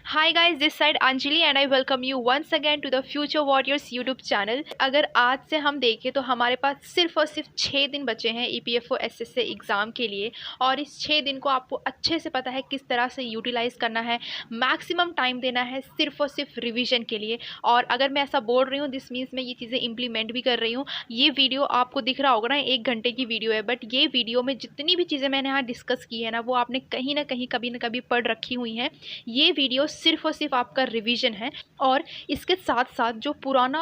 Hi guys, this side Anjali and I welcome you once again to the future warriors YouTube channel. अगर आज से हम देखें तो हमारे पास सिर्फ और सिर्फ 6 दिन बचे हैं ईपीएफओ एसएससी एग्ज़ाम के लिए। और इस 6 दिन को आपको अच्छे से पता है किस तरह से यूटिलाइज़ करना है, मैक्सिमम टाइम देना है सिर्फ और सिर्फ रिविजन के लिए। और अगर मैं ऐसा बोल रही हूँ दिस मीन्स मैं ये चीज़ें इम्प्लीमेंट भी कर रही हूँ। ये वीडियो आपको दिख रहा होगा ना, 1 घंटे की वीडियो है, बट ये वीडियो में जितनी भी चीज़ें मैंने यहाँ डिस्कस की है ना, वो आपने कहीं ना कहीं कभी ना कभी पढ़ रखी हुई हैं। ये वीडियो सिर्फ और सिर्फ आपका रिवीजन है। और इसके साथ साथ जो पुराना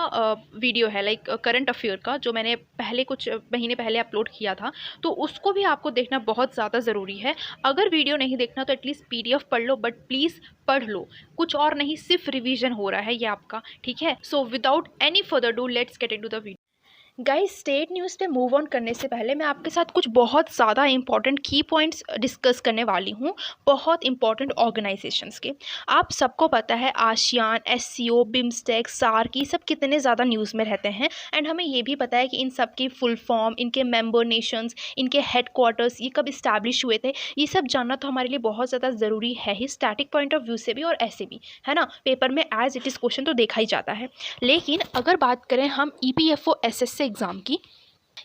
वीडियो है लाइक करंट अफेयर का, जो मैंने पहले कुछ महीने पहले अपलोड किया था, तो उसको भी आपको देखना बहुत ज़्यादा ज़रूरी है। अगर वीडियो नहीं देखना तो एटलीस्ट पीडीएफ पढ़ लो, बट प्लीज़ पढ़ लो। कुछ और नहीं, सिर्फ रिवीजन हो रहा है ये आपका, ठीक है। So without any further do let's get into the video. Guys, state news पे मूव ऑन करने से पहले मैं आपके साथ कुछ बहुत ज़्यादा इंपॉर्टेंट की पॉइंट्स डिस्कस करने वाली हूँ, बहुत इंपॉर्टेंट ऑर्गेनाइजेशंस के। आप सबको पता है आसियान, एससीओ, बिम्स्टेक, सार्क, ये सब कितने ज़्यादा न्यूज़ में रहते हैं। एंड हमें ये भी पता है कि इन सब की फुल फॉर्म, इनके मेंबर नेशंस, इनके हेडक्वार्टर्स, ये कब इस्टेब्लिश हुए थे, ये सब जानना तो हमारे लिए बहुत ज़्यादा ज़रूरी है ही, स्टैटिक पॉइंट ऑफ व्यू से भी और ऐसे भी, है ना। पेपर में एज इट इज़ क्वेश्चन तो देखा ही जाता है। लेकिन अगर बात करें हम ईपीएफओ एसएससी एग्ज़ाम की,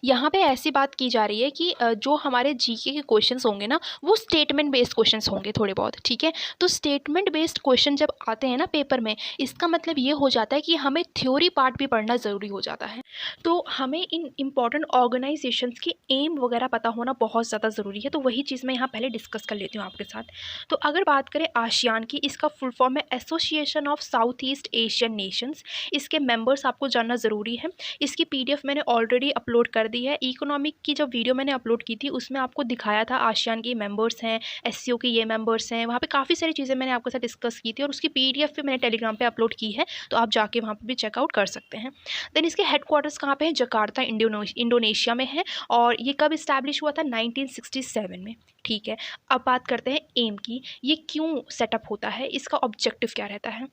यहाँ पे ऐसी बात की जा रही है कि जो हमारे जीके के क्वेश्चंस होंगे ना, वो स्टेटमेंट बेस्ड क्वेश्चंस होंगे थोड़े बहुत, ठीक है। तो स्टेटमेंट बेस्ड क्वेश्चन जब आते हैं ना पेपर में, इसका मतलब ये हो जाता है कि हमें थ्योरी पार्ट भी पढ़ना ज़रूरी हो जाता है। तो हमें इन इम्पॉर्टेंट ऑर्गेनाइजेशंस के एम वगैरह पता होना बहुत ज़्यादा ज़रूरी है। तो वही चीज़ मैं यहाँ पहले डिस्कस कर लेती हूँ आपके साथ। तो अगर बात करें आसियान की, इसका फुल फॉर्म है association of south east Asian Nations. इसके मेंबर्स आपको जानना ज़रूरी है। इसकी पीडीएफ मैंने ऑलरेडी अपलोड कर दी है। इकोनॉमिक की जब वीडियो मैंने अपलोड की थी उसमें आपको दिखाया था आसियान के मेंबर्स हैं, एससीओ के ये मेंबर्स हैं, वहाँ पे काफ़ी सारी चीज़ें मैंने आपके साथ डिस्कस की थी और उसकी पीडीएफ भी मैंने टेलीग्राम पे अपलोड की है, तो आप जाके वहाँ पे भी चेकआउट कर सकते हैं। देन इसके हेडक्वार्टर्स कहाँ पे है? जकार्ता, इंडोनेशिया में है। और ये कब इस्टेब्लिश हुआ था? 1967 में, ठीक है। अब बात करते हैं एम की, ये क्यों सेटअप होता है, इसका ऑब्जेक्टिव क्या रहता है।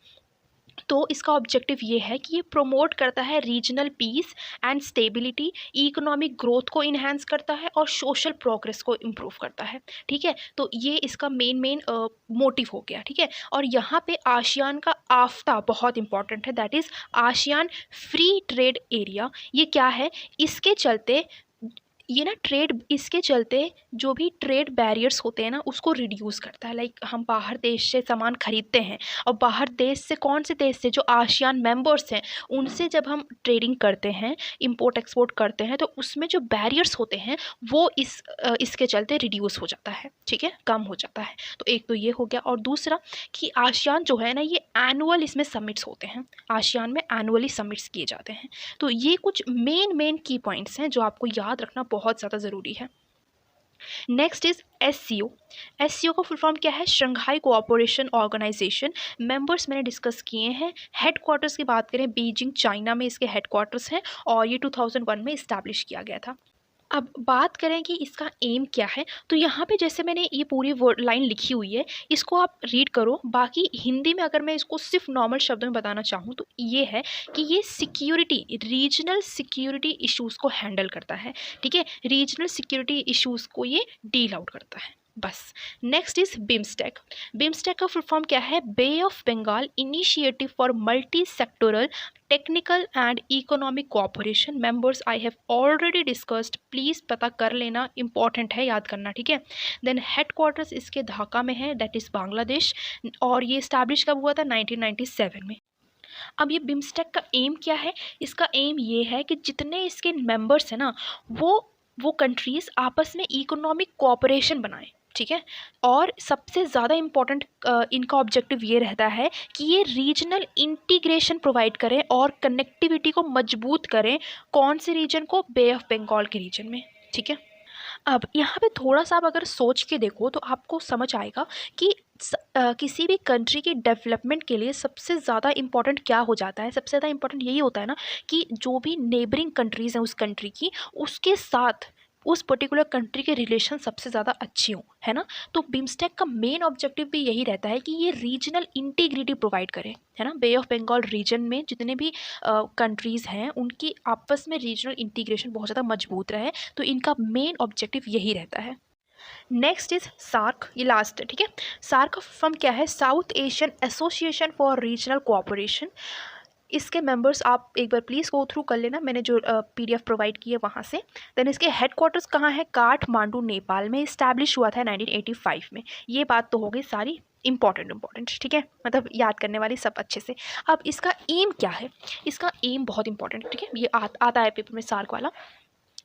तो इसका ऑब्जेक्टिव ये है कि ये प्रोमोट करता है regional piece and stability, economic growth को इन्हेंस करता है और सोशल प्रोग्रेस को इम्प्रूव करता है, ठीक है। तो ये इसका मेन मोटिव हो गया, ठीक है। और यहाँ पे आसियान का आफ्ता बहुत इंपॉर्टेंट है, that is ASEAN free trade area. ये क्या है? इसके चलते ये ना ट्रेड, इसके चलते जो भी ट्रेड बैरियर्स होते हैं ना, उसको रिड्यूस करता है। लाइक हम बाहर देश से सामान खरीदते हैं और बाहर देश से, कौन से देश से? जो आसियान मेंबर्स हैं उनसे जब हम ट्रेडिंग करते हैं, इंपोर्ट एक्सपोर्ट करते हैं, तो उसमें जो बैरियर्स होते हैं वो इसके चलते रिड्यूस हो जाता है, ठीक है, कम हो जाता है। तो एक तो ये हो गया। और दूसरा कि आसियान जो है ना, ये एनुअल इसमें समिट्स होते हैं, आसियान में एनुअली समिट्स किए जाते हैं। तो ये कुछ मेन की पॉइंट्स हैं जो आपको याद रखना बहुत ज़्यादा ज़रूरी है। Next is SCO. एससीओ का फुल फॉर्म क्या है? Shanghai cooperation organisation. मेंबर्स मैंने डिस्कस किए हैं। हेडक्वार्टर्स की बात करें, बीजिंग चाइना में इसके हेडक्वार्टर्स हैं और ये 2001 में इस्टेब्लिश किया गया था। अब बात करें कि इसका एम क्या है, तो यहाँ पे जैसे मैंने ये पूरी वर्ड लाइन लिखी हुई है, इसको आप रीड करो। बाकी हिंदी में अगर मैं इसको सिर्फ नॉर्मल शब्दों में बताना चाहूँ तो ये है कि ये सिक्योरिटी, रीजनल सिक्योरिटी इश्यूज़ को हैंडल करता है, ठीक है। रीजनल सिक्योरिटी इश्यूज़ को ये डील आउट करता है, बस। Next is BIMSTEC. बिम्स्टेक का फुल फॉर्म क्या है? Bay of Bengal initiative for multi sectoral technical and economic cooperation. Members I have already discussed, please पता कर लेना, इंपॉर्टेंट है याद करना, ठीक है। देन हेडक्वार्टर्स इसके ढाका में है, दैट इज़ बांग्लादेश। और ये इस्टेब्लिश कब हुआ था? 1997 में। अब ये बिम्स्टेक का एम क्या है? इसका एम ये है कि जितने इसके मेंबर्स हैं ना, वो कंट्रीज़ आपस में इकोनॉमिक कोऑपरेशन बनाएं, ठीक है। और सबसे ज़्यादा इम्पॉर्टेंट इनका ऑब्जेक्टिव ये रहता है कि ये रीजनल इंटीग्रेशन प्रोवाइड करें और कनेक्टिविटी को मजबूत करें। कौन से रीजन को? बे ऑफ बंगाल के रीजन में, ठीक है। अब यहाँ पे थोड़ा सा आप अगर सोच के देखो तो आपको समझ आएगा कि किसी भी कंट्री की डेवलपमेंट के लिए सबसे ज़्यादा इम्पॉर्टेंट क्या हो जाता है। सबसे ज़्यादा इम्पॉर्टेंट यही होता है ना कि जो भी नेबरिंग कंट्रीज़ हैं उस कंट्री की, उसके साथ उस पर्टिकुलर कंट्री के रिलेशन सबसे ज़्यादा अच्छे हों, है ना। तो बिम्स्टेक का मेन ऑब्जेक्टिव भी यही रहता है कि ये रीजनल इंटीग्रिटी प्रोवाइड करे, है ना। बे ऑफ बंगाल रीजन में जितने भी कंट्रीज़ हैं उनकी आपस में रीजनल इंटीग्रेशन बहुत ज़्यादा मजबूत रहे, तो इनका मेन ऑब्जेक्टिव यही रहता है। नेक्स्ट इज सार्क, ये लास्ट है, ठीक है। सार्क का फर्म क्या है? South Asian association for regional cooperation. इसके मेंबर्स आप एक बार प्लीज़ गो थ्रू कर लेना, मैंने जो PDF प्रोवाइड की है वहाँ से। देन इसके हेडक्वार्टर्स कहाँ है? काठमांडू, नेपाल में इस्टेब्लिश हुआ था 1985 में। ये बात तो हो गई सारी इंपॉर्टेंट, ठीक है, मतलब याद करने वाली सब अच्छे से। अब इसका एम क्या है? इसका एम बहुत इंपॉर्टेंट है, ठीक है, ये आता है पेपर में सार्क वाला।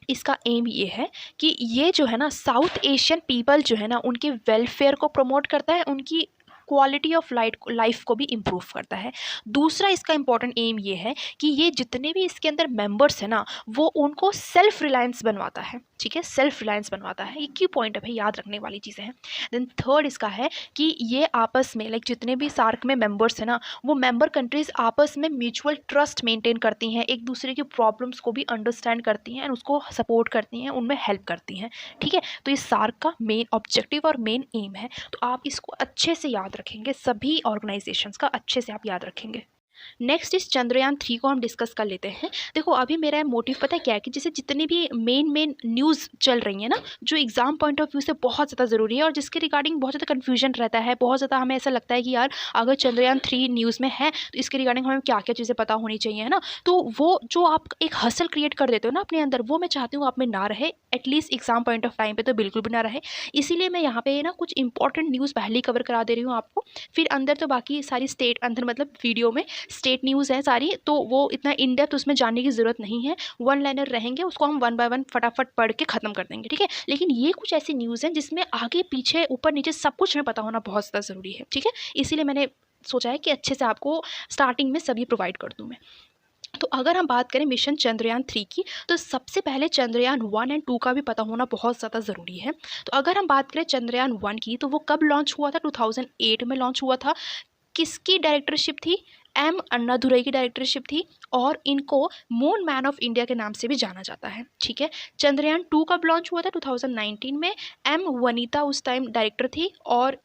इसका एम ये है कि ये जो है ना साउथ एशियन पीपल जो है ना उनके वेलफेयर को प्रमोट करता है, उनकी क्वालिटी ऑफ लाइफ को भी इम्प्रूव करता है। दूसरा इसका इंपॉर्टेंट एम ये है कि ये जितने भी इसके अंदर मेंबर्स हैं ना वो उनको सेल्फ रिलायंस बनवाता है, ठीक है, सेल्फ रिलायंस बनवाता है। एक ही पॉइंट है भाई, याद रखने वाली चीज़ें हैं। देन थर्ड इसका है कि ये आपस में लाइक जितने भी सार्क में मेंबर्स हैं ना वो मेंबर कंट्रीज़ आपस में म्यूचुअल ट्रस्ट मेंटेन करती हैं, एक दूसरे की प्रॉब्लम्स को भी अंडरस्टैंड करती हैं, उसको सपोर्ट करती हैं, उनमें हेल्प करती हैं, ठीक है। तो ये सार्क का मेन ऑब्जेक्टिव और मेन एम है। तो आप इसको अच्छे से याद रखेंगे, सभी ऑर्गेनाइजेशंस का अच्छे से आप याद रखेंगे। नेक्स्ट इस चंद्रयान 3 को हम डिस्कस कर लेते हैं। देखो अभी मेरा मोटिव पता है क्या है कि जैसे जितनी भी मेन न्यूज़ चल रही है ना जो एग्जाम पॉइंट ऑफ व्यू से बहुत ज़्यादा ज़रूरी है और जिसके रिगार्डिंग बहुत ज़्यादा कन्फ्यूजन रहता है, बहुत ज़्यादा हमें ऐसा लगता है कि यार अगर चंद्रयान 3 न्यूज़ में है तो इसके रिगार्डिंग हमें क्या क्या चीज़ें पता होनी चाहिए, है ना। तो वो जो आप एक हसल क्रिएट कर देते हो ना अपने अंदर, वो मैं चाहती हूँ आप में ना रहे, at least exam point of time पे तो बिल्कुल भी ना रहे। इसीलिए मैं यहाँ पे ना कुछ इंपॉर्टेंट न्यूज़ पहले ही कवर करा दे रही हूँ आपको, फिर अंदर तो बाकी सारी स्टेट अंदर मतलब वीडियो में स्टेट न्यूज़ है सारी, तो वो इतना इन डेप्थ उसमें जानने की ज़रूरत नहीं है। वन लाइनर रहेंगे, उसको हम वन बाय वन फटाफट पढ़ के ख़त्म कर देंगे, ठीक है। लेकिन ये कुछ ऐसी न्यूज़ हैं जिसमें आगे पीछे ऊपर नीचे सब कुछ हमें पता होना बहुत ज़्यादा ज़रूरी है, ठीक है। इसीलिए मैंने सोचा है कि अच्छे से आपको स्टार्टिंग में सभी प्रोवाइड कर दूँ मैं। तो अगर हम बात करें मिशन चंद्रयान 3 की तो सबसे पहले चंद्रयान 1 एंड 2 का भी पता होना बहुत ज़्यादा ज़रूरी है। तो अगर हम बात करें चंद्रयान 1 की तो वो कब लॉन्च हुआ था? 2008 में लॉन्च हुआ था। किसकी डायरेक्टरशिप थी? M अन्नादुरई की डायरेक्टरशिप थी और इनको मून मैन ऑफ इंडिया के नाम से भी जाना जाता है, ठीक है। चंद्रयान 2 कब लॉन्च हुआ था? 2019 में। M वनीता उस टाइम डायरेक्टर थी और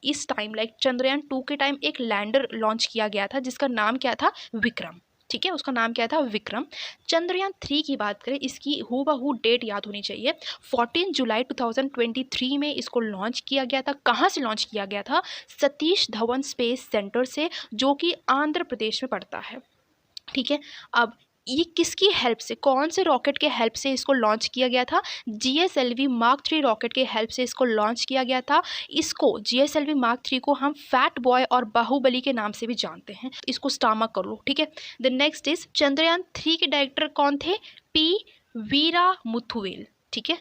इस टाइम लाइक चंद्रयान 2 के टाइम एक लैंडर लॉन्च किया गया था जिसका नाम क्या था? विक्रम, ठीक है, उसका नाम क्या था? विक्रम। चंद्रयान 3 की बात करें, इसकी हूबहू डेट याद होनी चाहिए, 14 जुलाई 2023 में इसको लॉन्च किया गया था। कहाँ से लॉन्च किया गया था? सतीश धवन स्पेस सेंटर से, जो कि आंध्र प्रदेश में पड़ता है, ठीक है। अब ये किसकी हेल्प से, कौन से रॉकेट के हेल्प से इसको लॉन्च किया गया था? GSLV Mark 3 रॉकेट के हेल्प से इसको लॉन्च किया गया था। इसको GSLV Mark 3 को हम फैट बॉय और बाहुबली के नाम से भी जानते हैं, इसको स्टामक कर लो, ठीक है। द नेक्स्ट इज चंद्रयान 3 के डायरेक्टर कौन थे? P वीरा मुथुवेल, ठीक है।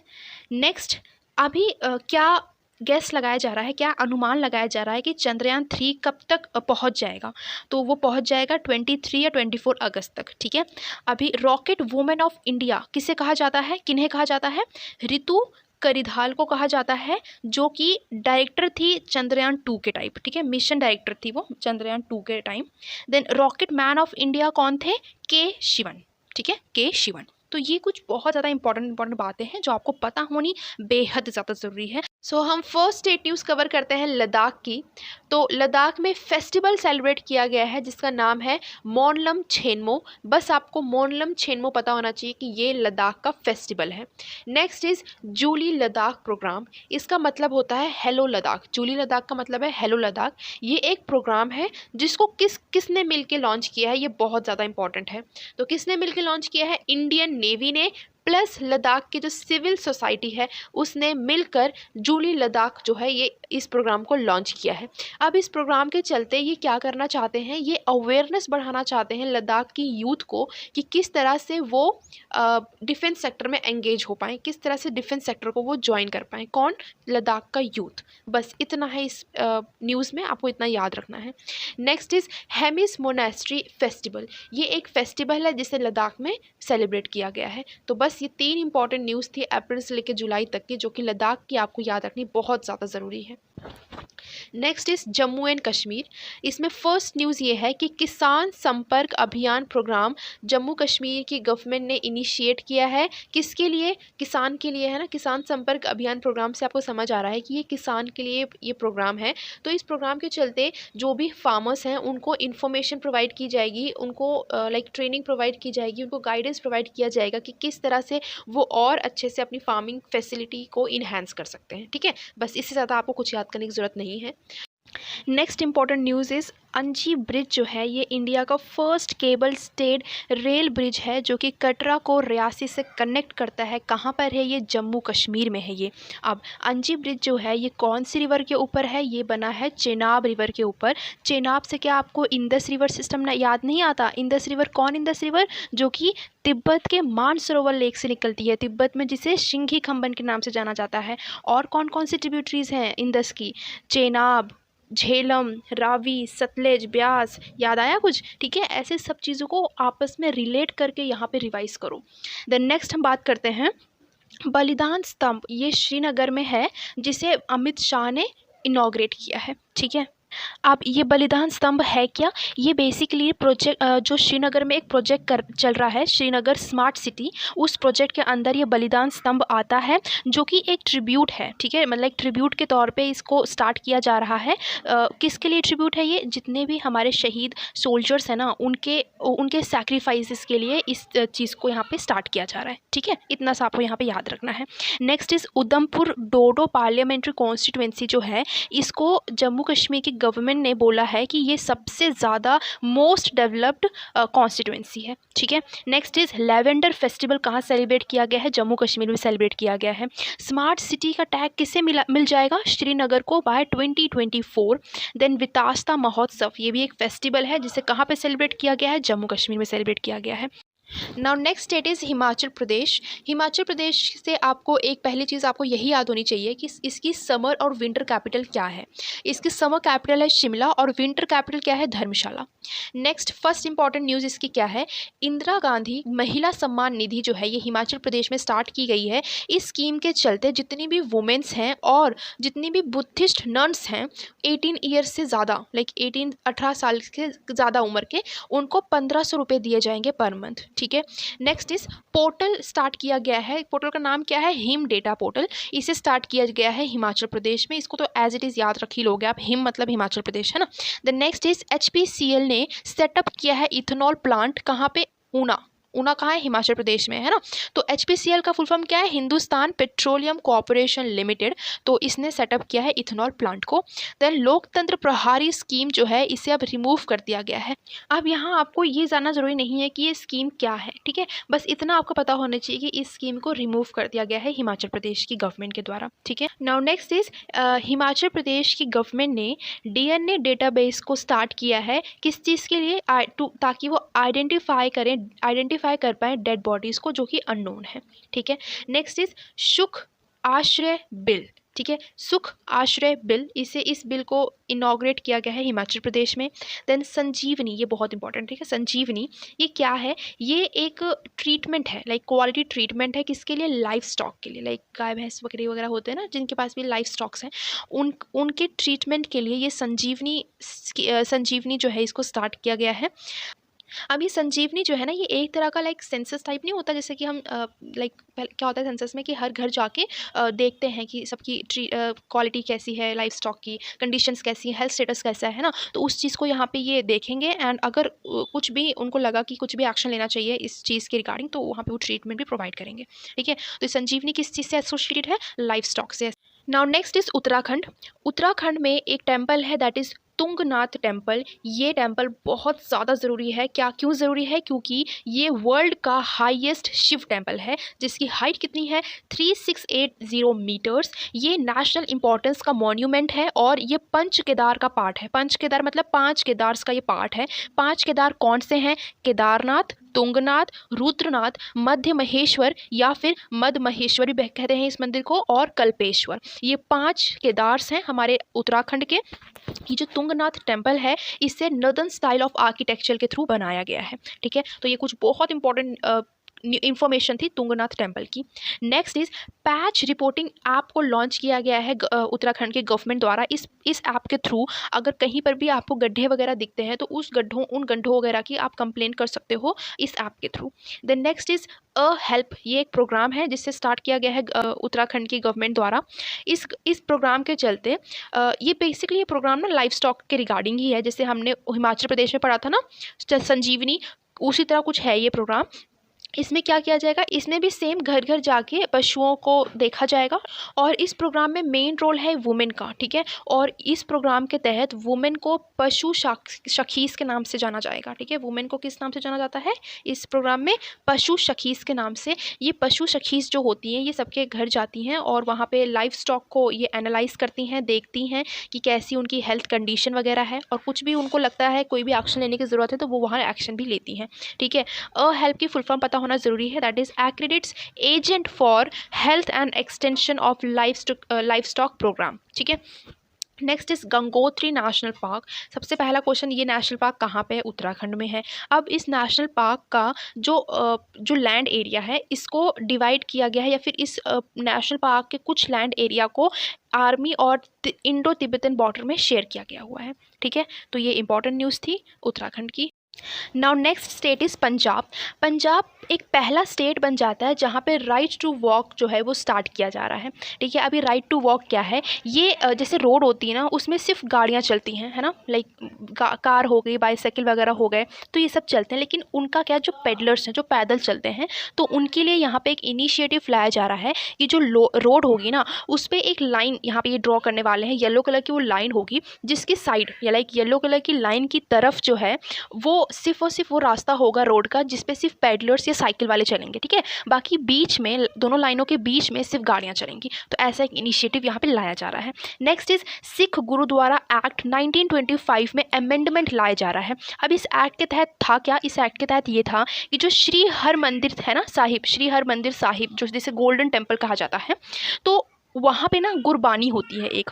नेक्स्ट अभी क्या गैस लगाया जा रहा है, क्या अनुमान लगाया जा रहा है कि चंद्रयान 3 कब तक पहुंच जाएगा? तो वो पहुंच जाएगा 23 या 24 अगस्त तक, ठीक है। अभी रॉकेट वुमेन ऑफ इंडिया किसे कहा जाता है, किन्हें कहा जाता है? रितु करिधाल को कहा जाता है, जो कि डायरेक्टर थी चंद्रयान 2 के टाइप, ठीक है, मिशन डायरेक्टर थी वो चंद्रयान 2 के time. Then rocket man of India कौन थे? के शिवन, ठीक है, के शिवन। तो ये कुछ बहुत ज़्यादा इंपॉर्टेंट बातें हैं जो आपको पता होनी बेहद ज़्यादा ज़रूरी है। सो हम फर्स्ट स्टेट न्यूज़ कवर करते हैं लद्दाख की। तो लद्दाख में फेस्टिवल सेलिब्रेट किया गया है जिसका नाम है मोनलम छेनमो। बस आपको मोनलम छेनमो पता होना चाहिए कि ये लद्दाख का फेस्टिवल है। Next is Julley Ladakh programme. इसका मतलब होता है हेलो लद्दाख। जूली लद्दाख का मतलब है हेलो लद्दाख। ये एक प्रोग्राम है जिसको किसने मिल के लॉन्च किया है, ये बहुत ज़्यादा इंपॉर्टेंट है। तो किसने मिल के लॉन्च किया है? इंडियन नेवी ने प्लस लद्दाख की जो सिविल सोसाइटी है उसने मिलकर जूली लद्दाख जो है ये इस प्रोग्राम को लॉन्च किया है। अब इस प्रोग्राम के चलते ये क्या करना चाहते हैं, ये अवेयरनेस बढ़ाना चाहते हैं लद्दाख की यूथ को कि किस तरह से वो डिफेंस सेक्टर में एंगेज हो पाएँ, किस तरह से डिफेंस सेक्टर को वो ज्वाइन कर पाएँ। कौन? लद्दाख का यूथ। बस इतना है इस न्यूज़ में, आपको इतना याद रखना है। Next is Hemis monastery festival. ये एक फेस्टिवल है जिसे लद्दाख में सेलिब्रेट किया गया है। तो बस ये 3 इंपॉर्टेंट न्यूज़ थी अप्रैल से लेकर जुलाई तक की, जो कि लद्दाख की आपको याद रखनी बहुत ज़्यादा ज़रूरी है। Next is Jammu and Kashmir. इसमें फर्स्ट न्यूज़ ये है कि किसान संपर्क अभियान प्रोग्राम जम्मू कश्मीर की गवर्नमेंट ने इनिशिएट किया है। किसके लिए? किसान के लिए, है ना। किसान संपर्क अभियान प्रोग्राम से आपको समझ आ रहा है कि ये किसान के लिए ये प्रोग्राम है। तो इस प्रोग्राम के चलते जो भी फार्मर्स हैं उनको इन्फॉर्मेशन प्रोवाइड की जाएगी, उनको लाइक ट्रेनिंग प्रोवाइड की जाएगी, उनको गाइडेंस प्रोवाइड किया जाएगा कि किस तरह से वो और अच्छे से अपनी फार्मिंग फैसिलिटी को इन्हेंस कर सकते हैं। ठीक है, बस इससे ज़्यादा आपको कुछ याद करने की ज़रूरत नहीं है। नेक्स्ट इंपॉर्टेंट न्यूज़ इज़ अंजी ब्रिज जो है ये इंडिया का first cable stayed rail bridge है जो कि कटरा को रियासी से कनेक्ट करता है। कहाँ पर है ये? जम्मू कश्मीर में है ये। अब अंजी ब्रिज जो है ये कौन सी रिवर के ऊपर है? ये बना है चेनाब रिवर के ऊपर। चेनाब से क्या आपको इंदस रिवर सिस्टम याद नहीं आता? इंदस रिवर कौन? इंदस रिवर जो कि तिब्बत के मानसरोवर लेक से निकलती है, तिब्बत में जिसे शिंघी खंबन के नाम से जाना जाता है। और कौन कौन सी ट्रिब्यूटरीज हैं इंदस की? चेनाब, झेलम, रावी, सतलेज, ब्यास। याद आया कुछ? ठीक है, ऐसे सब चीज़ों को आपस में रिलेट करके यहाँ पे रिवाइज करो। देन नेक्स्ट हम बात करते हैं बलिदान स्तंभ। ये श्रीनगर में है जिसे अमित शाह ने इनॉग्रेट किया है। ठीक है, अब ये बलिदान स्तंभ है क्या? ये बेसिकली प्रोजेक्ट जो श्रीनगर में एक प्रोजेक्ट चल रहा है, श्रीनगर स्मार्ट सिटी, उस प्रोजेक्ट के अंदर ये बलिदान स्तंभ आता है जो कि एक ट्रिब्यूट है। ठीक है, मतलब एक ट्रिब्यूट के तौर पे इसको स्टार्ट किया जा रहा है। किसके लिए ट्रिब्यूट है ये? जितने भी हमारे शहीद सोल्जर्स हैं ना, उनके सैक्रिफाइसेस के लिए इस चीज़ को यहाँ पे स्टार्ट किया जा रहा है। ठीक है, इतना सा आपको यहाँ पे याद रखना है। Next is Udhampur Doda parliamentary constituency जो है, इसको जम्मू कश्मीर की गवर्नमेंट ने बोला है कि ये सबसे ज़्यादा मोस्ट डेवलप्ड कॉन्स्टिट्यूंसी है। ठीक है, नेक्स्ट इज़ लेवेंडर फेस्टिवल कहाँ सेलिब्रेट किया गया है? जम्मू कश्मीर में सेलिब्रेट किया गया है। स्मार्ट सिटी का टैग किसे मिल जाएगा? श्रीनगर को बाय 2024। देन वितास्ता महोत्सव, ये भी एक फेस्टिवल है जिसे कहाँ पे सेलिब्रेट किया गया है? जम्मू कश्मीर में सेलिब्रेट किया गया है। Now next state is Himachal Pradesh. Himachal Pradesh से आपको एक पहली चीज़ आपको यही याद होनी चाहिए कि इसकी समर और विंटर कैपिटल क्या है। इसकी समर कैपिटल है शिमला और विंटर कैपिटल क्या है? धर्मशाला। नेक्स्ट फर्स्ट इंपॉर्टेंट न्यूज़ इसकी क्या है? इंदिरा गांधी महिला सम्मान निधि जो है ये हिमाचल प्रदेश में स्टार्ट की गई है। इस स्कीम के चलते जितनी भी वुमेंस हैं और जितनी भी बुद्धिस्ट नन्स हैं 18 ईयर्स से ज़्यादा, लाइक 18 साल के ज़्यादा उम्र के, उनको 1500 रुपये दिए जाएंगे पर मंथ। ठीक है, नेक्स्ट इज पोर्टल स्टार्ट किया गया है। पोर्टल का नाम क्या है? Him data portal. इसे स्टार्ट किया गया है हिमाचल प्रदेश में। इसको तो एज इट इज़ याद रख ही लोगे आप, हिम मतलब हिमाचल प्रदेश, है ना। द नेक्स्ट इज HPCL ने सेटअप किया है इथेनॉल प्लांट। कहाँ पे? ऊना। ऊना कहाँ है? हिमाचल प्रदेश में, है ना। तो HPCL का फुल फॉर्म क्या है? Hindustan petroleum corporation limited. तो इसने सेटअप किया है इथेनॉल प्लांट को। देन लोकतंत्र प्रहारी स्कीम जो है इसे अब रिमूव कर दिया गया है। अब यहाँ आपको ये जानना जरूरी नहीं है कि ये स्कीम क्या है। ठीक है, बस इतना आपको पता होना चाहिए कि इस स्कीम को रिमूव कर दिया गया है हिमाचल प्रदेश की गवर्नमेंट के द्वारा। ठीक है, now next is Himachal Pradesh की गवर्नमेंट ने DNA डेटाबेस को स्टार्ट किया है। किस चीज़ के लिए? ताकि वो आइडेंटिफाई कर पाए डेड बॉडीज़ को जो कि अननोन है। ठीक है, नेक्स्ट इज सुख आश्रय बिल। ठीक है, सुख आश्रय बिल, इस बिल को इनॉग्रेट किया गया है हिमाचल प्रदेश में। देन संजीवनी, ये बहुत इंपॉर्टेंट। ठीक है, संजीवनी ये क्या है? ये एक ट्रीटमेंट है, लाइक क्वालिटी ट्रीटमेंट है। किसके लिए? लाइफ स्टॉक के लिए, लाइक गाय भैंस बकरी वगैरह होते हैं ना जिनके पास भी लाइफ स्टॉक्स हैं, उनके ट्रीटमेंट के लिए ये संजीवनी जो है इसको स्टार्ट किया गया है। अब ये संजीवनी जो है ना, ये एक तरह का लाइक सेंसस टाइप नहीं होता, जैसे कि हम लाइक क्या होता है सेंसस में कि हर घर जाके देखते हैं कि सबकी क्वालिटी कैसी है, लाइफ स्टॉक की कंडीशंस कैसी है, हेल्थ स्टेटस कैसा है ना। तो उस चीज़ को यहाँ पे ये देखेंगे एंड अगर कुछ भी उनको लगा कि कुछ भी एक्शन लेना चाहिए इस चीज़ के रिगार्डिंग, तो वहाँ पे वो ट्रीटमेंट भी प्रोवाइड करेंगे। ठीक है, तो संजीवनी किस चीज़ से एसोसिएटेड है? लाइफ स्टॉक से। Now next is Uttarakhand. Uttarakhand में एक टेम्पल है दैट इज़ तुंगनाथ टेम्पल। ये टेम्पल बहुत ज़्यादा ज़रूरी है। क्यों ज़रूरी है? क्योंकि ये वर्ल्ड का हाईएस्ट शिव टेम्पल है जिसकी हाइट कितनी है? 3680 मीटर्स। ये नेशनल इंपॉर्टेंस का मॉन्यूमेंट है और ये पंच केदार का पार्ट है। पंच केदार मतलब 5 केदार्स का ये पार्ट है। 5 केदार कौन से हैं? केदारनाथ, तुंगनाथ, रुद्रनाथ, मध्य महेश्वर या फिर मद महेश्वरी कहते हैं इस मंदिर को, और कल्पेश्वर। ये 5 केदार्स हैं हमारे उत्तराखंड के। ये जो तुंगनाथ टेम्पल है इसे नॉर्दर्न स्टाइल ऑफ आर्किटेक्चर के थ्रू बनाया गया है। ठीक है, तो ये कुछ बहुत इंपॉर्टेंट इंफॉर्मेशन थी तुंगनाथ टेम्पल की। Next is patch reporting app को लॉन्च किया गया है उत्तराखंड के गवर्नमेंट द्वारा। इस ऐप के थ्रू अगर कहीं पर भी आपको गड्ढे वगैरह दिखते हैं तो उन गड्ढों वगैरह की आप कंप्लेन कर सकते हो इस ऐप के through. Then next is help, ये एक प्रोग्राम है जिससे स्टार्ट किया गया है उत्तराखंड की गवर्नमेंट द्वारा। इस प्रोग्राम के चलते ये बेसिकली ये प्रोग्राम ना लाइफ स्टॉक के रिगार्डिंग ही है, जैसे हमने हिमाचल प्रदेश में पढ़ा था ना संजीवनी, उसी तरह कुछ है ये प्रोग्राम। इसमें क्या किया जाएगा, इसमें भी सेम घर घर जाके पशुओं को देखा जाएगा और इस प्रोग्राम में मेन रोल है वुमेन का, ठीक है। और इस प्रोग्राम के तहत वुमेन को पशु शखीस के नाम से जाना जाएगा, ठीक है। वुमेन को किस नाम से जाना जाता है इस प्रोग्राम में? पशु शखीस के नाम से। ये पशु शखीस जो होती हैं ये सबके घर जाती हैं और वहाँ पे लाइफ स्टॉक को ये एनालाइज करती हैं, देखती हैं कि कैसी उनकी हेल्थ कंडीशन वगैरह है, और कुछ भी उनको लगता है कोई भी एक्शन लेने की ज़रूरत है तो वो वहाँ एक्शन भी लेती हैं, ठीक है। हेल्प की फुल फॉर्म पता होना ज़रूरी है, that is accredits agent for health and extension of life stock program, ठीक है। Next is Gangotri national park. सबसे पहला क्वेश्चन, ये नेशनल पार्क कहाँ पे है? उत्तराखंड में है। अब इस नेशनल पार्क का जो लैंड एरिया है इसको डिवाइड किया गया है, या फिर इस नेशनल पार्क के कुछ लैंड एरिया को आर्मी और इंडो तिब्बतन बॉर्डर में शेयर किया गया हुआ है, ठीक है। तो ये इंपॉर्टेंट न्यूज़ थी उत्तराखंड की। Now next state is Punjab. Punjab एक पहला स्टेट बन जाता है जहाँ पे राइट टू वॉक जो है वो स्टार्ट किया जा रहा है, ठीक है। अभी राइट टू वॉक क्या है? ये जैसे रोड होती है ना उसमें सिर्फ गाड़ियाँ चलती हैं, है ना, लाइक कार हो गई, बाईसाइकिल वगैरह हो गए, तो ये सब चलते हैं। लेकिन उनका क्या, जो पेडलर्स हैं जो पैदल चलते हैं, तो उनके लिए यहाँ पे एक इनिशिएटिव लाया जा रहा है कि जो रोड होगी ना उस पर एक लाइन यहाँ पे ये ड्रॉ करने वाले हैं, येलो कलर की वो लाइन होगी जिसकी साइड या लाइक येलो कलर की लाइन की तरफ जो है वो सिर्फ और सिर्फ वो रास्ता होगा रोड का जिस पे सिर्फ पैडलर्स या साइकिल वाले चलेंगे, ठीक है। बाकी बीच में दोनों लाइनों के बीच में सिर्फ गाड़ियाँ चलेंगी। तो ऐसा एक इनिशिएटिव यहाँ पे लाया जा रहा है। Next is Sikh gurdwara act 1925 में अमेंडमेंट लाया जा रहा है। अब इस एक्ट के तहत था क्या? इस एक्ट के तहत ये था कि जो श्री हरमंदिर है ना साहिब, श्री हरमंदिर साहिब जो जिसे गोल्डन टेम्पल कहा जाता है, तो वहाँ पे ना गुरबानी होती है एक,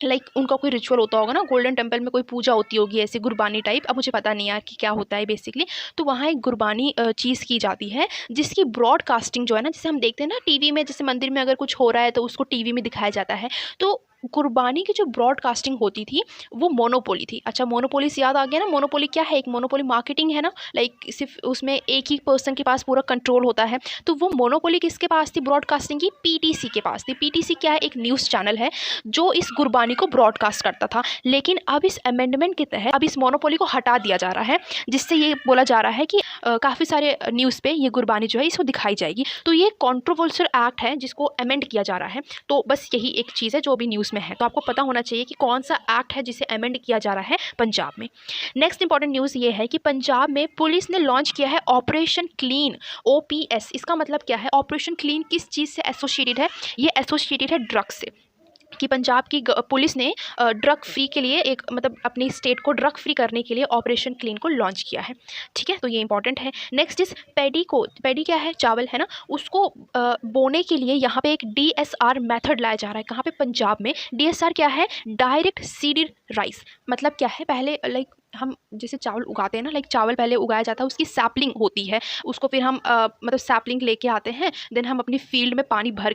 लाइक उनका कोई रिचुअल होता होगा ना, गोल्डन टेम्पल में कोई पूजा होती होगी ऐसी गुरबानी टाइप, अब मुझे पता नहीं यार कि क्या होता है बेसिकली। तो वहाँ एक गुरबानी चीज़ की जाती है जिसकी ब्रॉडकास्टिंग जो है ना, जैसे हम देखते हैं ना टीवी में, जैसे मंदिर में अगर कुछ हो रहा है तो उसको टीवी में दिखाया जाता है, तो गुरबानी की जो ब्रॉडकास्टिंग होती थी वो मोनोपोली थी। अच्छा, मोनोपोली से याद आ गया ना, मोनोपोली क्या है? एक मोनोपोली मार्केटिंग है ना, लाइक सिर्फ उसमें एक ही पर्सन के पास पूरा कंट्रोल होता है। तो वो मोनोपोली किसके पास थी ब्रॉडकास्टिंग की? पीटीसी के पास थी। पीटीसी क्या है? एक न्यूज़ चैनल है जो इस गुरबानी को ब्रॉडकास्ट करता था। लेकिन अब इस अमेंडमेंट के तहत अब इस मोनोपोली को हटा दिया जा रहा है, जिससे ये बोला जा रहा है कि काफ़ी सारे न्यूज़ पे ये गुरबानी जो है इसको दिखाई जाएगी। तो ये कॉन्ट्रोवर्शियल एक्ट है जिसको अमेंड किया जा रहा है। तो बस यही एक चीज़ है जो अभी न्यूज़ में है, तो आपको पता होना चाहिए कि कौन सा एक्ट है जिसे अमेंड किया जा रहा है पंजाब में। नेक्स्ट इंपॉर्टेंट न्यूज़ ये है कि पंजाब में पुलिस ने लॉन्च किया है ऑपरेशन क्लीन, OPS। इसका मतलब क्या है? ऑपरेशन क्लीन किस चीज़ से एसोसिएटेड है? ये एसोसिएटेड है ड्रग्स से, कि पंजाब की पुलिस ने ड्रग फ्री के लिए एक मतलब अपनी स्टेट को ड्रग फ्री करने के लिए ऑपरेशन क्लीन को लॉन्च किया है, ठीक है। तो ये इंपॉर्टेंट है। नेक्स्ट इज पैडी क्या है? चावल है ना, उसको बोने के लिए यहाँ पे एक DSR मेथड लाया जा रहा है। कहाँ पे? पंजाब में। DSR क्या है? Direct seeded rice. मतलब क्या है? पहले लाइक हम जैसे चावल उगाते हैं ना, लाइक चावल पहले उगाया जाता है, उसकी सैपलिंग होती है, उसको फिर हम मतलब सैपलिंग लेके आते हैं, देन हम अपनी फील्ड में पानी भर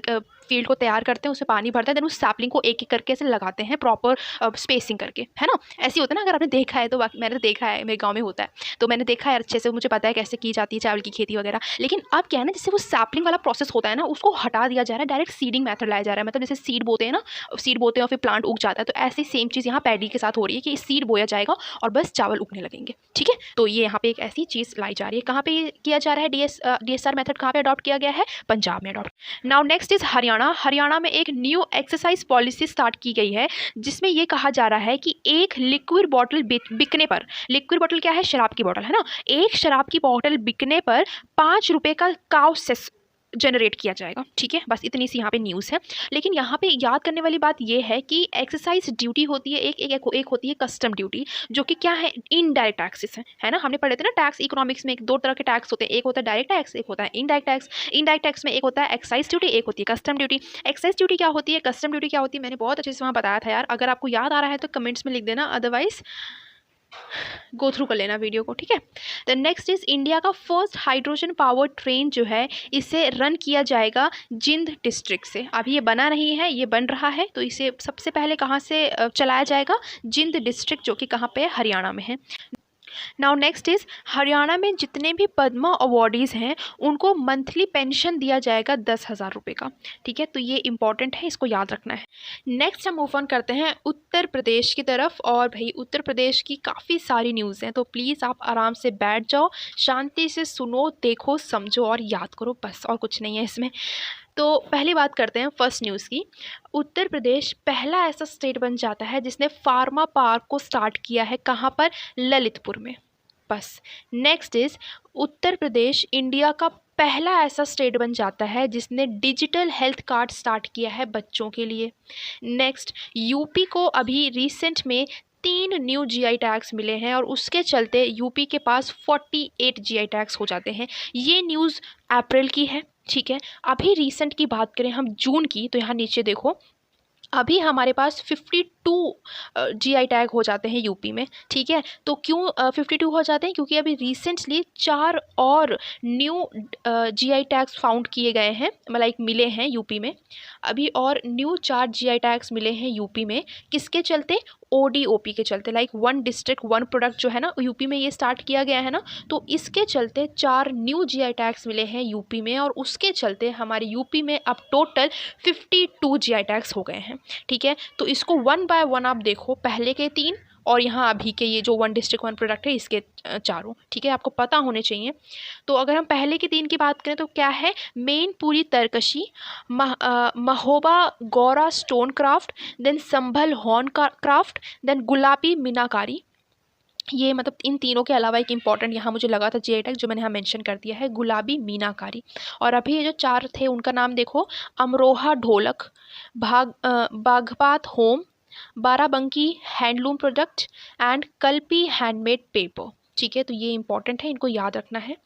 फील्ड को तैयार करते हैं, उसमें पानी भरते हैं, देन उस सैपलिंग को एक एक करके ऐसे लगाते हैं प्रॉपर स्पेसिंग करके, है ना। ऐसे होता है ना, अगर आपने देखा है तो, मैंने तो देखा है, मेरे गाँव में होता है तो मैंने देखा है अच्छे से, मुझे पता है कैसे की जाती है चावल की खेती वगैरह। लेकिन अब क्या है ना, जैसे वो सैपलिंग वाला प्रोसेस होता है ना, उसको हटा दिया जा रहा है, डायरेक्ट सीडिंग मेथड लाया जा रहा है। मतलब जैसे सीड बोते हैं ना, सीड बोते हैं और फिर प्लांट उग जाता है, तो ऐसी सेम चीज़ यहाँ पैडी के साथ हो रही है कि सीड बोया जाएगा और बस चावल उगने लगेंगे, ठीक है। तो ये यहाँ पे एक ऐसी चीज़ लाई जा रही है। कहाँ पे किया जा रहा है? DSR मेथड कहाँ पे अडॉप्ट किया गया है? पंजाब में adopt. Now next is Haryana. Haryana में एक न्यू एक्सरसाइज पॉलिसी स्टार्ट की गई है जिसमें ये कहा जा रहा है कि एक लिक्विड बॉटल बिकने पर, लिक्विड बॉटल क्या है? शराब की बॉटल, है ना। एक शराब की बॉटल बिकने पर 5 रुपये का काउ सेस जनरेट किया जाएगा, ठीक है। बस इतनी सी यहाँ पे न्यूज़ है। लेकिन यहाँ पे याद करने वाली बात ये है कि एक्सरसाइज ड्यूटी होती है एक होती है कस्टम ड्यूटी, जो कि क्या है? इनडायरेक्ट टैक्सेस है ना। हमने पढ़े थे ना टैक्स इकोनॉमिक्स में, दो तरह के टैक्स होते हैं, एक होता है डायरेक्ट टैक्स, एक होता है इनडायरेक्ट टैक्स। इनडायरेक्ट टैक्स में एक होता है एक्साइज ड्यूटी, एक होती है कस्टम ड्यूटी। एक्साइज ड्यूटी क्या होती है? कस्टम ड्यूटी क्या होती है? मैंने बहुत अच्छे से वहाँ बताया था यार, अगर आपको याद आ रहा है तो कमेंट्स में लिख देना, अदरवाइज गो थ्रू कर लेना वीडियो को, ठीक है। द नेक्स्ट इज़ इंडिया का फर्स्ट हाइड्रोजन पावर ट्रेन जो है इसे रन किया जाएगा जिंद डिस्ट्रिक्ट से। अभी ये बना नहीं है, ये बन रहा है। तो इसे सबसे पहले कहाँ से चलाया जाएगा? जिंद डिस्ट्रिक्ट, जो कि कहाँ पे है? हरियाणा में है। नाउ नेक्स्ट इज़ हरियाणा में जितने भी पद्मा अवॉर्डीज़ हैं उनको मंथली पेंशन दिया जाएगा 10,000 रुपये का, ठीक है। तो ये इंपॉर्टेंट है, इसको याद रखना है। नेक्स्ट हम मूव ऑन करते हैं उत्तर प्रदेश की तरफ। और भाई उत्तर प्रदेश की काफ़ी सारी न्यूज़ हैं, तो प्लीज़ आप आराम से बैठ जाओ, शांति से सुनो, देखो, समझो और याद करो, बस और कुछ नहीं है इसमें। तो पहली बात करते हैं फर्स्ट न्यूज़ की। उत्तर प्रदेश पहला ऐसा स्टेट बन जाता है जिसने फार्मा पार्क को स्टार्ट किया है। कहाँ पर? ललितपुर में। बस। Next is Uttar Pradesh India का पहला ऐसा स्टेट बन जाता है जिसने डिजिटल हेल्थ कार्ड स्टार्ट किया है बच्चों के लिए। नेक्स्ट, यूपी को अभी रिसेंट में 3 न्यू जीआई टैग्स मिले हैं और उसके चलते यूपी के पास 48 जीआई टैग्स हो जाते हैं। ये न्यूज़ अप्रैल की है, ठीक है। अभी रिसेंट की बात करें हम जून की, तो यहाँ नीचे देखो, अभी हमारे पास 52 जीआई टैग हो जाते हैं यूपी में, ठीक है। तो क्यों 52 हो जाते हैं? क्योंकि अभी रिसेंटली 4 और न्यू जीआई टैग्स फाउंड किए गए हैं, मतलब मिले हैं यूपी में। अभी और न्यू 4 जीआई टैग्स मिले हैं यूपी में। किसके चलते? ओडीओपी के चलते, like one district one product जो है ना, यूपी में ये स्टार्ट किया गया है ना, तो इसके चलते 4 न्यू जीआई टैग्स मिले हैं यूपी में। और उसके चलते हमारे यूपी में अब टोटल 52 जीआई टैग्स हो गए हैं, ठीक है। तो इसको वन बाय वन आप देखो, पहले के 3 और यहाँ अभी के ये जो वन डिस्ट्रिक्ट वन प्रोडक्ट है इसके 4, ठीक है, आपको पता होने चाहिए। तो अगर हम पहले के 3 की बात करें तो क्या है? Mainpuri Tarkashi, Mahoba Gaura stone craft, then Sambhal horn craft, then Gulabi Meenakari. ये मतलब इन तीनों के अलावा एक इंपॉर्टेंट यहाँ मुझे लगा था जीआई टैग, जो मैंने यहाँ मेंशन कर दिया है, गुलाबी मीनाकारी। और अभी ये जो 4 थे उनका नाम देखो, Amroha dholak, Baghpat home, Barabanki handloom product and Kalpi handmade paper, ठीक है। तो ये इंपॉर्टेंट है, इनको याद रखना है।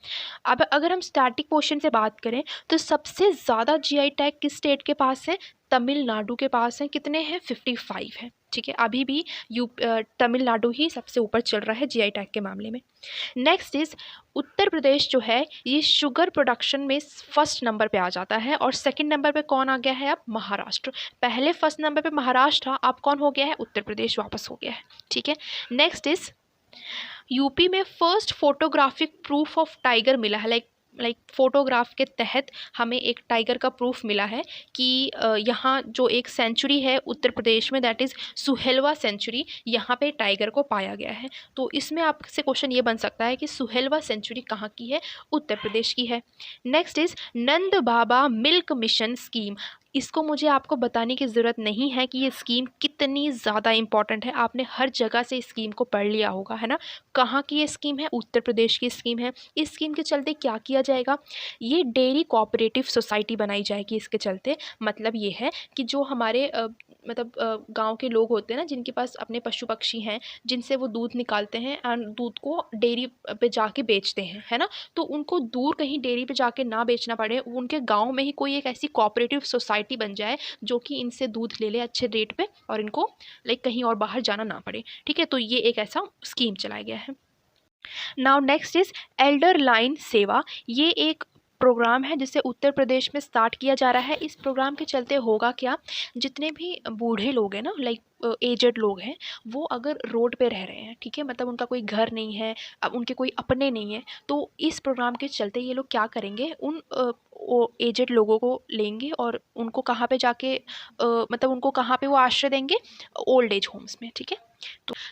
अब अगर हम स्टैटिक पोर्शन से बात करें तो सबसे ज़्यादा जीआई टैग किस स्टेट के पास है? तमिलनाडु के पास है। कितने हैं? 55 है, ठीक है। अभी भी तमिलनाडु ही सबसे ऊपर चल रहा है जीआई टैग के मामले में। नेक्स्ट इज़ उत्तर प्रदेश जो है ये शुगर प्रोडक्शन में फर्स्ट नंबर पे आ जाता है। और सेकंड नंबर पे कौन आ गया है? अब महाराष्ट्र। पहले फर्स्ट नंबर पे महाराष्ट्र था, अब कौन हो गया है? उत्तर प्रदेश वापस हो गया है, ठीक है। नेक्स्ट इज़ यूपी में first photographic proof of tiger मिला है। लाइक फोटोग्राफ के तहत हमें एक टाइगर का प्रूफ मिला है कि यहाँ जो एक सेंचुरी है उत्तर प्रदेश में, दैट इज़ सुहेलवा सेंचुरी, यहाँ पे टाइगर को पाया गया है। तो इसमें आपसे क्वेश्चन ये बन सकता है कि सुहेलवा सेंचुरी कहाँ की है? उत्तर प्रदेश की है। Next is Nand Baba milk mission scheme. इसको मुझे आपको बताने की ज़रूरत नहीं है कि ये स्कीम कितनी ज़्यादा इंपॉर्टेंट है, आपने हर जगह से इस स्कीम को पढ़ लिया होगा, है ना। कहाँ की ये स्कीम है? उत्तर प्रदेश की स्कीम है। इस स्कीम के चलते क्या किया जाएगा? ये डेयरी कोऑपरेटिव सोसाइटी बनाई जाएगी इसके चलते। मतलब ये है कि जो हमारे गांव के लोग होते हैं ना, जिनके पास अपने पशु पक्षी हैं, जिनसे वो दूध निकालते हैं और दूध को डेयरी पे जाके बेचते हैं, है ना, तो उनको दूर कहीं डेयरी पे जाके ना बेचना पड़े, उनके गांव में ही कोई एक ऐसी कोऑपरेटिव सोसाइटी बन जाए जो कि इनसे दूध ले ले अच्छे रेट पे और इनको लाइक कहीं और बाहर जाना ना पड़े, ठीक है। तो ये एक ऐसा स्कीम चलाया गया है। Now next is Elder line सेवा। ये एक प्रोग्राम है जिसे उत्तर प्रदेश में स्टार्ट किया जा रहा है। इस प्रोग्राम के चलते होगा क्या? जितने भी बूढ़े लोग हैं ना, लाइक एजेड लोग हैं, वो अगर रोड पे रह रहे हैं, ठीक है, मतलब उनका कोई घर नहीं है, अब उनके कोई अपने नहीं है, तो इस प्रोग्राम के चलते ये लोग क्या करेंगे? उन एजेड लोगों को लेंगे और उनको कहाँ पे जाके मतलब उनको कहाँ पे वो आश्रय देंगे? ओल्ड एज होम्स में, ठीक है।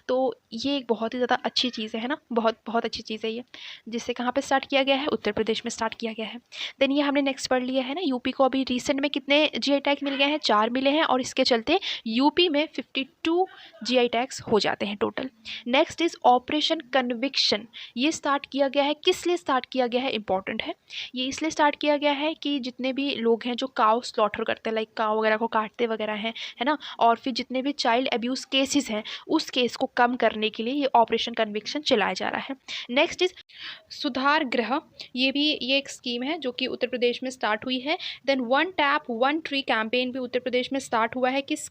तो ये एक बहुत ही ज़्यादा अच्छी चीज़ है ना, बहुत बहुत अच्छी चीज़ है ये, जिससे कहाँ पे स्टार्ट किया गया है? उत्तर प्रदेश में स्टार्ट किया गया है। देन ये हमने नेक्स्ट पढ़ लिया है ना, यूपी को अभी रिसेंट में कितने जीआई टैग मिल गए हैं? 4 मिले हैं और इसके चलते यूपी में 52 जीआई टैग्स हो जाते हैं total. Next is operation conviction. ये स्टार्ट किया गया है, किस लिए स्टार्ट किया गया है? इंपॉर्टेंट है ये, इसलिए स्टार्ट किया गया है कि जितने भी लोग हैं जो काउ स्लॉटर करते हैं, लाइक काउ वगैरह को काटते वगैरह हैं, है ना, और फिर जितने भी चाइल्ड अब्यूज़ केसेस हैं उस केस को कम करने के लिए ये ऑपरेशन कन्विक्शन चलाया जा रहा है। नेक्स्ट इज सुधार गृह। ये एक स्कीम है जो कि उत्तर प्रदेश में स्टार्ट हुई है। Then one tap one tree campaign भी उत्तर प्रदेश में स्टार्ट हुआ है। किस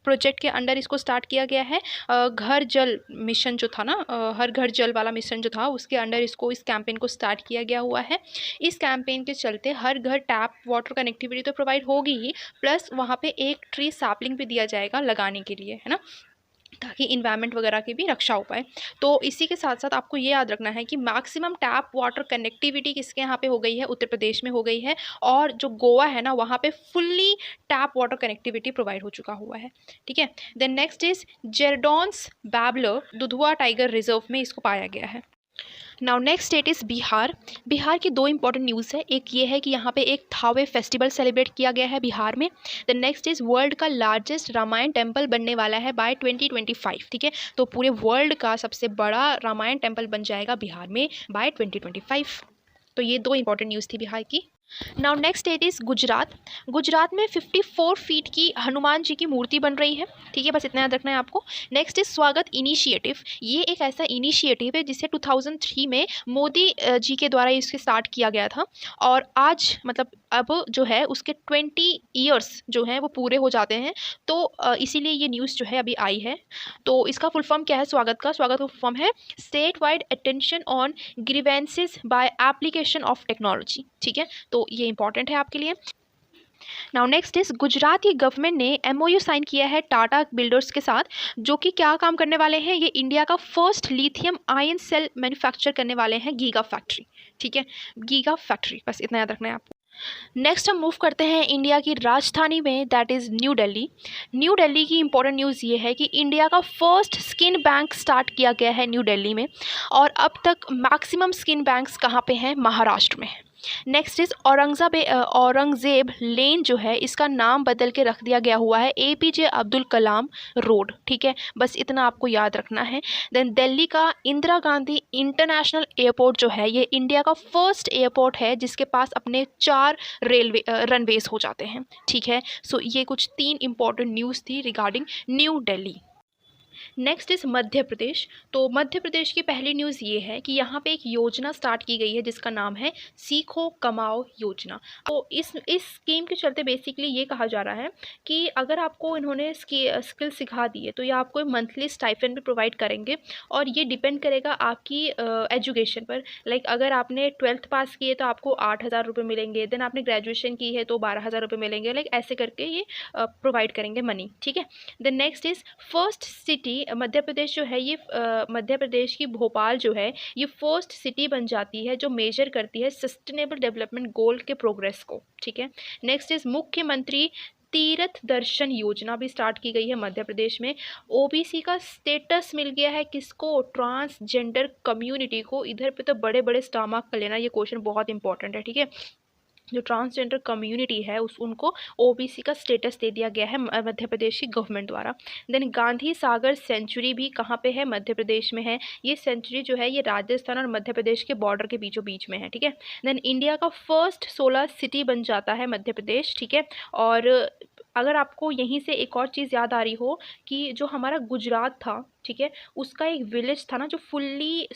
प्रोजेक्ट के अंडर इसको स्टार्ट किया गया है। घर जल मिशन जो था ना, हर घर जल वाला मिशन जो था, उसके अंडर इसको, इस कैंपेन को स्टार्ट किया गया हुआ है। इस कैंपेन के चलते हर घर टैप वाटर कनेक्टिविटी तो प्रोवाइड होगी ही, प्लस वहाँ पे एक ट्री सैपलिंग भी दिया जाएगा लगाने के लिए, है ना, ताकि इन्वायरमेंट वगैरह की भी रक्षा हो पाए। तो इसी के साथ साथ आपको ये याद रखना है कि मैक्सिमम टैप वाटर कनेक्टिविटी किसके यहाँ पे हो गई है, उत्तर प्रदेश में हो गई है, और जो गोवा है ना, वहाँ पे fully tap water connectivity provide हो चुका हुआ है। ठीक है। Then next is Jerdon's babbler Dudhwa tiger reserve में इसको पाया गया है। Now next state is Bihar. Bihar की दो इंपॉर्टेंट न्यूज़ है। एक ये है कि यहाँ पे एक थावे फेस्टिवल सेलिब्रेट किया गया है बिहार में। द नेक्स्ट इज़ वर्ल्ड का लार्जेस्ट रामायण टेम्पल बनने वाला है बाय 2025। ठीक है, तो पूरे वर्ल्ड का सबसे बड़ा रामायण टेम्पल बन जाएगा बिहार में बाय 2025। तो ये दो इंपॉर्टेंट न्यूज़ थी बिहार की। Now next state is Gujarat. Gujarat में 54 फीट की हनुमान जी की मूर्ति बन रही है। ठीक है, बस इतना याद रखना है आपको। नेक्स्ट इज स्वागत इनिशिएटिव। ये एक ऐसा इनिशिएटिव है जिसे 2003 में मोदी जी के द्वारा इसके स्टार्ट किया गया था, और आज मतलब अब जो है उसके 20 ईयर्स जो हैं वो पूरे हो जाते हैं। तो इसीलिए ये न्यूज़ जो है अभी आई है। तो इसका फुल फॉर्म क्या है स्वागत का फुल फॉर्म है state wide attention on grievances by application of technology. ठीक है, तो ये इंपॉर्टेंट है आपके लिए। नाउ नेक्स्ट इज गुजरात की गवर्नमेंट ने MOU साइन किया है टाटा बिल्डर्स के साथ, जो कि क्या काम करने वाले हैं, ये इंडिया का first lithium ion cell manufacture करने वाले हैं, गीगा फैक्ट्री। ठीक है, गीगा फैक्ट्री, बस इतना याद रखना है आपको। नेक्स्ट हम मूव करते हैं इंडिया की राजधानी में, that is new Delhi. New Delhi की इंपॉर्टेंट न्यूज़ ये है कि इंडिया का फर्स्ट स्किन बैंक स्टार्ट किया गया है न्यू दिल्ली में, और अब तक मैक्सिमम स्किन बैंक्स कहाँ पे हैं, महाराष्ट्र में। नेक्स्ट इज औरंगजेब लेन जो है, इसका नाम बदल के रख दिया गया हुआ है APJ अब्दुल कलाम रोड। ठीक है, बस इतना आपको याद रखना है। देन दिल्ली का इंदिरा गांधी इंटरनेशनल एयरपोर्ट जो है, ये इंडिया का फर्स्ट एयरपोर्ट है जिसके पास अपने 4 रेलवे रनवेज हो जाते हैं। ठीक है, सो ये कुछ 3 इंपॉर्टेंट न्यूज़ थी regarding new Delhi. Next is Madhya Pradesh. तो मध्य प्रदेश की पहली न्यूज़ ये है कि यहाँ पे एक योजना स्टार्ट की गई है जिसका नाम है सीखो कमाओ योजना। तो इस स्कीम के चलते बेसिकली ये कहा जा रहा है कि अगर आपको इन्होंने स्किल सिखा दी है तो ये आपको मंथली स्टाइपेंड भी प्रोवाइड करेंगे, और ये डिपेंड करेगा आपकी एजुकेशन पर। लाइक अगर आपने 12th पास की है तो आपको 8,000 रुपये मिलेंगे, देन आपने ग्रेजुएशन की है तो 12,000 रुपये मिलेंगे, लाइक ऐसे करके ये प्रोवाइड करेंगे मनी। ठीक है, then next is first city. Madhya Pradesh जो है ये मध्य प्रदेश की भोपाल जो है ये फर्स्ट सिटी बन जाती है जो मेजर करती है सस्टेनेबल डेवलपमेंट गोल के प्रोग्रेस को। ठीक है, नेक्स्ट इज मुख्यमंत्री तीर्थ दर्शन योजना भी स्टार्ट की गई है मध्य प्रदेश में। OBC का स्टेटस मिल गया है किसको, ट्रांसजेंडर कम्युनिटी को। इधर पे तो बड़े बड़े स्टार मार्क कर लेना, ये क्वेश्चन बहुत इंपॉर्टेंट है। ठीक है, जो ट्रांसजेंडर कम्युनिटी है उनको OBC का स्टेटस दे दिया गया है मध्य प्रदेश की गवर्नमेंट द्वारा। देन गांधी सागर सेंचुरी भी कहाँ पे है, मध्य प्रदेश में है। ये सेंचुरी जो है ये राजस्थान और मध्य प्रदेश के बॉर्डर के बीचों बीच में है। ठीक है, देन इंडिया का फर्स्ट सोलर सिटी बन जाता है मध्य प्रदेश। ठीक है, और अगर आपको यहीं से एक और चीज़ याद आ रही हो कि जो हमारा गुजरात था, ठीक है, उसका एक विलेज था ना जो फुल्ली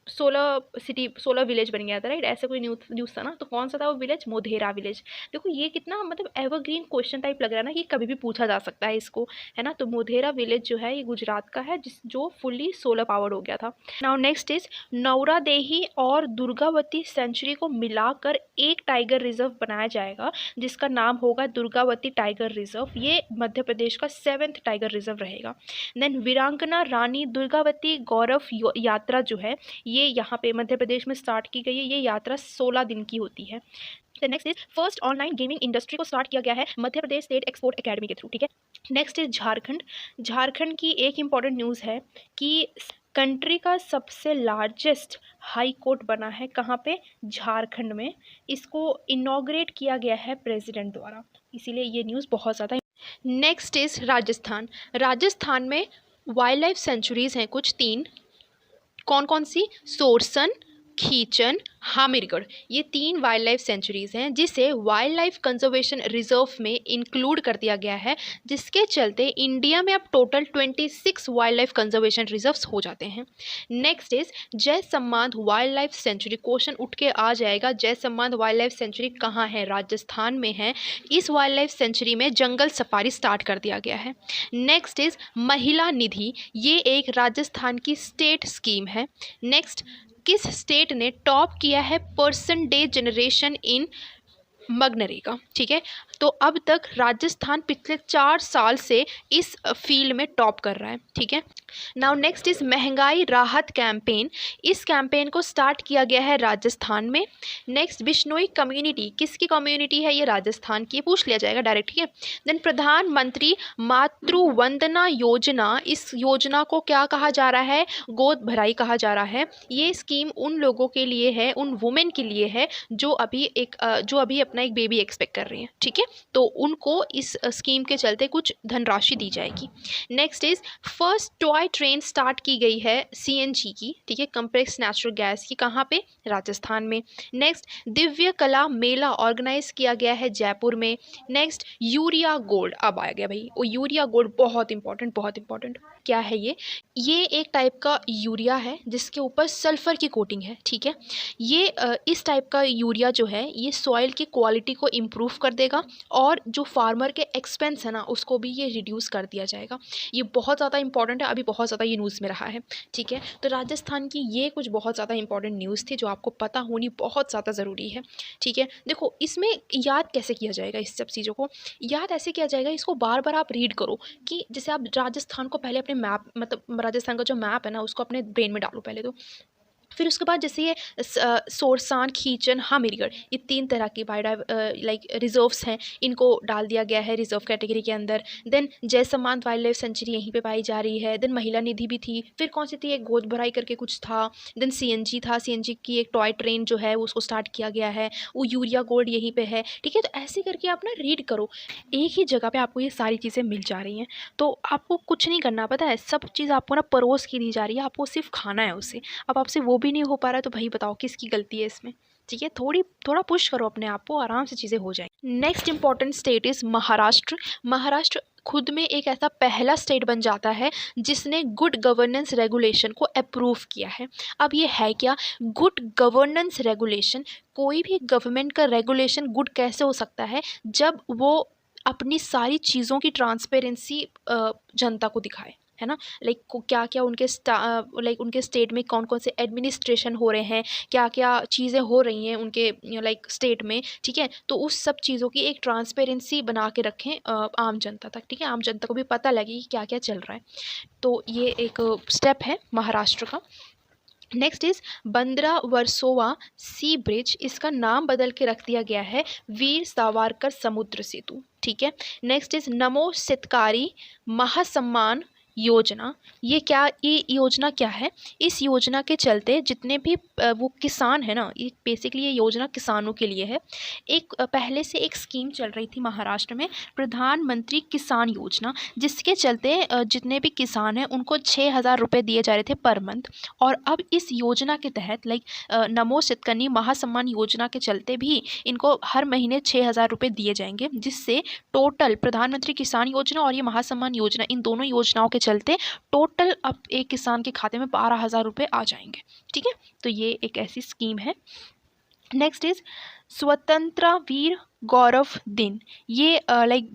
सोलर विलेज बन गया था, राइट, ऐसे कोई न्यूज़ था ना, तो कौन सा था वो विलेज, मोधेरा विलेज। देखो ये कितना मतलब एवरग्रीन क्वेश्चन टाइप लग रहा है ना कि कभी भी पूछा जा सकता है इसको, है ना। तो मोधेरा विलेज जो है ये गुजरात का है जो फुल्ली सोलर पावर्ड हो गया था। नाउ नेक्स्ट इज नौरादेही और दुर्गावती सेंचुरी को मिलाकर एक टाइगर रिजर्व बनाया जाएगा जिसका नाम होगा दुर्गावती टाइगर रिजर्व। ये मध्य प्रदेश का 7th टाइगर रिजर्व रहेगा। देन वीरांगना रानी दुर्गावती गौरव यात्रा जो है ये यहाँ पे मध्य प्रदेश में स्टार्ट की गई है। ये यात्रा 16 दिन की होती है। Next is first online gaming industry को स्टार्ट किया गया है Madhya Pradesh state export academy के थ्रू। ठीक है, नेक्स्ट इज झारखंड। झारखंड की एक इंपॉर्टेंट न्यूज़ है कि कंट्री का सबसे लार्जेस्ट हाई कोर्ट बना है कहाँ पे, झारखंड में। इसको इनॉग्रेट किया गया है प्रेसिडेंट द्वारा, इसीलिए ये न्यूज़ बहुत ज़्यादा। Next is Rajasthan. राजस्थान में वाइल्ड लाइफ सेंचुरीज हैं कुछ 3। कौन कौन सी, सोरसन, खीचन, हामिरगढ़, ये 3 वाइल्ड लाइफ सेंचुरीज़ हैं जिसे वाइल्ड लाइफ कंजर्वेशन रिजर्व में इंक्लूड कर दिया गया है, जिसके चलते इंडिया में अब total 26 wild life conservation reserves हो जाते हैं। Next is Jaisamand wild life sanctuary. Question उठ के आ जाएगा, जयसम्माद वाइल्ड लाइफ सेंचुरी कहाँ है? राजस्थान में है। इस वाइल्ड लाइफ सेंचुरी में जंगल सफारी स्टार्ट कर दिया गया है। नेक्स्ट इज महिला निधि, ये एक राजस्थान की स्टेट स्कीम है। नेक्स्ट, किस स्टेट ने टॉप किया है person day generation in MNREGA? ठीक है, तो अब तक राजस्थान पिछले 4 साल से इस फील्ड में टॉप कर रहा है। ठीक है, नाउ नेक्स्ट इज महंगाई राहत कैंपेन। इस कैंपेन को स्टार्ट किया गया है राजस्थान में। नेक्स्ट, बिश्नोई कम्युनिटी, किसकी कम्युनिटी है? ये राजस्थान की, पूछ लिया जाएगा डायरेक्ट। ठीक है, देन प्रधानमंत्री मातृ वंदना योजना, इस योजना को क्या कहा जा रहा है? गोद भराई कहा जा रहा है। ये स्कीम उन लोगों के लिए है, उन वुमेन के लिए है जो अभी अपना एक बेबी एक्सपेक्ट कर रही हैं। ठीक है, तो उनको इस स्कीम के चलते कुछ धनराशि दी जाएगी। Next is first toy train start की गई है सीएनजी की। ठीक है, कंप्रेस्ड नेचुरल गैस की, कहाँ पे? राजस्थान में। नेक्स्ट, दिव्य कला मेला ऑर्गेनाइज किया गया है जयपुर में। नेक्स्ट, यूरिया गोल्ड, अब आ गया भाई वो यूरिया गोल्ड, बहुत इंपॉर्टेंट, बहुत इंपॉर्टेंट। क्या है ये एक टाइप का यूरिया है जिसके ऊपर सल्फर की कोटिंग है। ठीक है, ये इस टाइप का यूरिया जो है ये सॉइल की क्वालिटी को इम्प्रूव कर देगा और जो फार्मर के एक्सपेंस है ना उसको भी ये रिड्यूस कर दिया जाएगा। ये बहुत ज़्यादा इंपॉर्टेंट है, अभी बहुत ज़्यादा ये न्यूज़ में रहा है। ठीक है, तो राजस्थान की ये कुछ बहुत ज़्यादा इंपॉर्टेंट न्यूज़ थी जो आपको पता होनी बहुत ज़्यादा ज़रूरी है। ठीक है, देखो इसमें याद कैसे किया जाएगा, इस सब चीज़ों को याद ऐसे किया जाएगा, इसको बार बार आप रीड करो कि जैसे आप राजस्थान को पहले अपने मैप, मतलब राजस्थान का जो मैप है ना उसको अपने ब्रेन में डालो पहले तो। फिर उसके बाद जैसे ये सोरसान, खीचन, हामिरगढ़, ये 3 तरह की लाइक रिजर्व्स हैं, इनको डाल दिया गया है रिजर्व कैटेगरी के अंदर। देन जयसम्मान वाइल्ड लाइफ सेंचुरी यहीं पे पाई जा रही है। देन महिला निधि भी थी। फिर कौन सी थी? एक गोद भराई करके कुछ था। देन सीएनजी था, सीएनजी की एक टॉय ट्रेन जो है उसको स्टार्ट किया गया है। वो यूरिया गोल्ड यहीं पे है। ठीक है, तो ऐसे करके आप ना रीड करो, एक ही जगह पर आपको ये सारी चीज़ें मिल जा रही हैं। तो आपको कुछ नहीं करना, पता है, सब चीज़ आपको ना परोस की दी जा रही है, आपको सिर्फ खाना है उसे। अब आपसे वो भी नहीं हो पा रहा है तो भाई बताओ किसकी गलती है इसमें? ठीक है, थोड़ा पुश करो अपने आप को, आराम से चीज़ें हो जाएंगी। Next important state is Maharashtra. Maharashtra खुद में एक ऐसा पहला स्टेट बन जाता है जिसने गुड गवर्नेंस रेगुलेशन को अप्रूव किया है। अब ये है क्या गुड गवर्नेंस रेगुलेशन? कोई भी गवर्नमेंट का रेगुलेशन गुड कैसे हो सकता है जब वो अपनी सारी चीज़ों की ट्रांसपेरेंसी जनता को दिखाए, है ना। लाइक क्या क्या उनके स्टेट में कौन कौन से एडमिनिस्ट्रेशन हो रहे हैं, क्या क्या चीज़ें हो रही हैं उनके लाइक स्टेट में। ठीक है, तो उस सब चीज़ों की एक ट्रांसपेरेंसी बना के रखें आम जनता तक। ठीक है, आम जनता को भी पता लगे कि क्या क्या चल रहा है। तो ये एक स्टेप है महाराष्ट्र का। Next is Bandra Versova sea bridge, इसका नाम बदल के रख दिया गया है वीर सावरकर समुद्र सेतु। ठीक है, नेक्स्ट इज़ नमो शेतकारी महासम्मान योजना। ये योजना क्या है? इस योजना के चलते जितने भी वो किसान है ना, ये बेसिकली ये योजना किसानों के लिए है। एक पहले से एक स्कीम चल रही थी महाराष्ट्र में, प्रधानमंत्री किसान योजना, जिसके चलते जितने भी किसान हैं उनको 6,000 रुपये दिए जा रहे थे पर मंथ। और अब इस योजना के तहत लाइक नमो शेतकरी महासम्मान योजना के चलते भी इनको हर महीने 6,000 रुपये दिए जाएंगे, जिससे टोटल प्रधानमंत्री किसान योजना और ये महासम्मान योजना, इन दोनों योजनाओं के चलते टोटल अब एक किसान के खाते में 12,000 रुपये आ जाएंगे। ठीक है, तो ये एक ऐसी स्कीम है। नेक्स्ट इज स्वतंत्रता वीर गौरव दिन। ये लाइक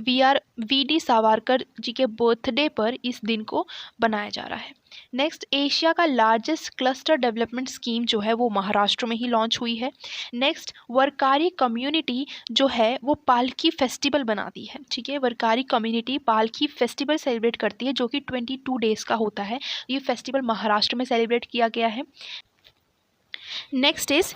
वीडी सावरकर जी के बर्थडे पर इस दिन को बनाया जा रहा है। नेक्स्ट, एशिया का लार्जेस्ट क्लस्टर डेवलपमेंट स्कीम जो है वो महाराष्ट्र में ही लॉन्च हुई है। नेक्स्ट, वरकारी कम्युनिटी जो है वो पालकी फेस्टिवल बनाती है। ठीक है, वरकारी कम्युनिटी पालकी फेस्टिवल सेलिब्रेट करती है जो कि 22 डेज़ का होता है। ये फेस्टिवल महाराष्ट्र में सेलिब्रेट किया गया है। नेक्स्ट इज़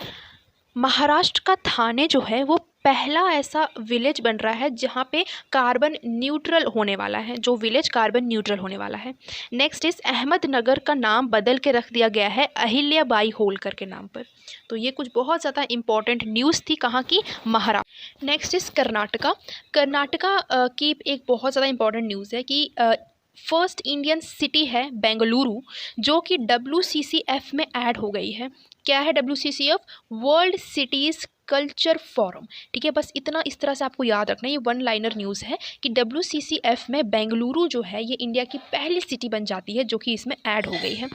महाराष्ट्र का थाने जो है वो पहला ऐसा विलेज बन रहा है जहाँ पे कार्बन न्यूट्रल होने वाला है, जो विलेज कार्बन न्यूट्रल होने वाला है। नेक्स्ट इज अहमदनगर का नाम बदल के रख दिया गया है अहिल्याबाई होलकर के नाम पर। तो ये कुछ बहुत ज़्यादा इंपॉर्टेंट न्यूज़ थी कहाँ की? महाराष्ट्र। Next is Karnataka. कर्नाटका की एक बहुत ज़्यादा इंपॉर्टेंट न्यूज़ है कि फर्स्ट इंडियन सिटी है बेंगलुरु, जो कि WCCF में ऐड हो गई है। क्या है WCCF? World cities culture forum. ठीक है, बस इतना इस तरह से आपको याद रखना है। ये वन लाइनर न्यूज़ है कि WCCF में बेंगलुरु जो है ये इंडिया की पहली सिटी बन जाती है जो कि इसमें ऐड हो गई है।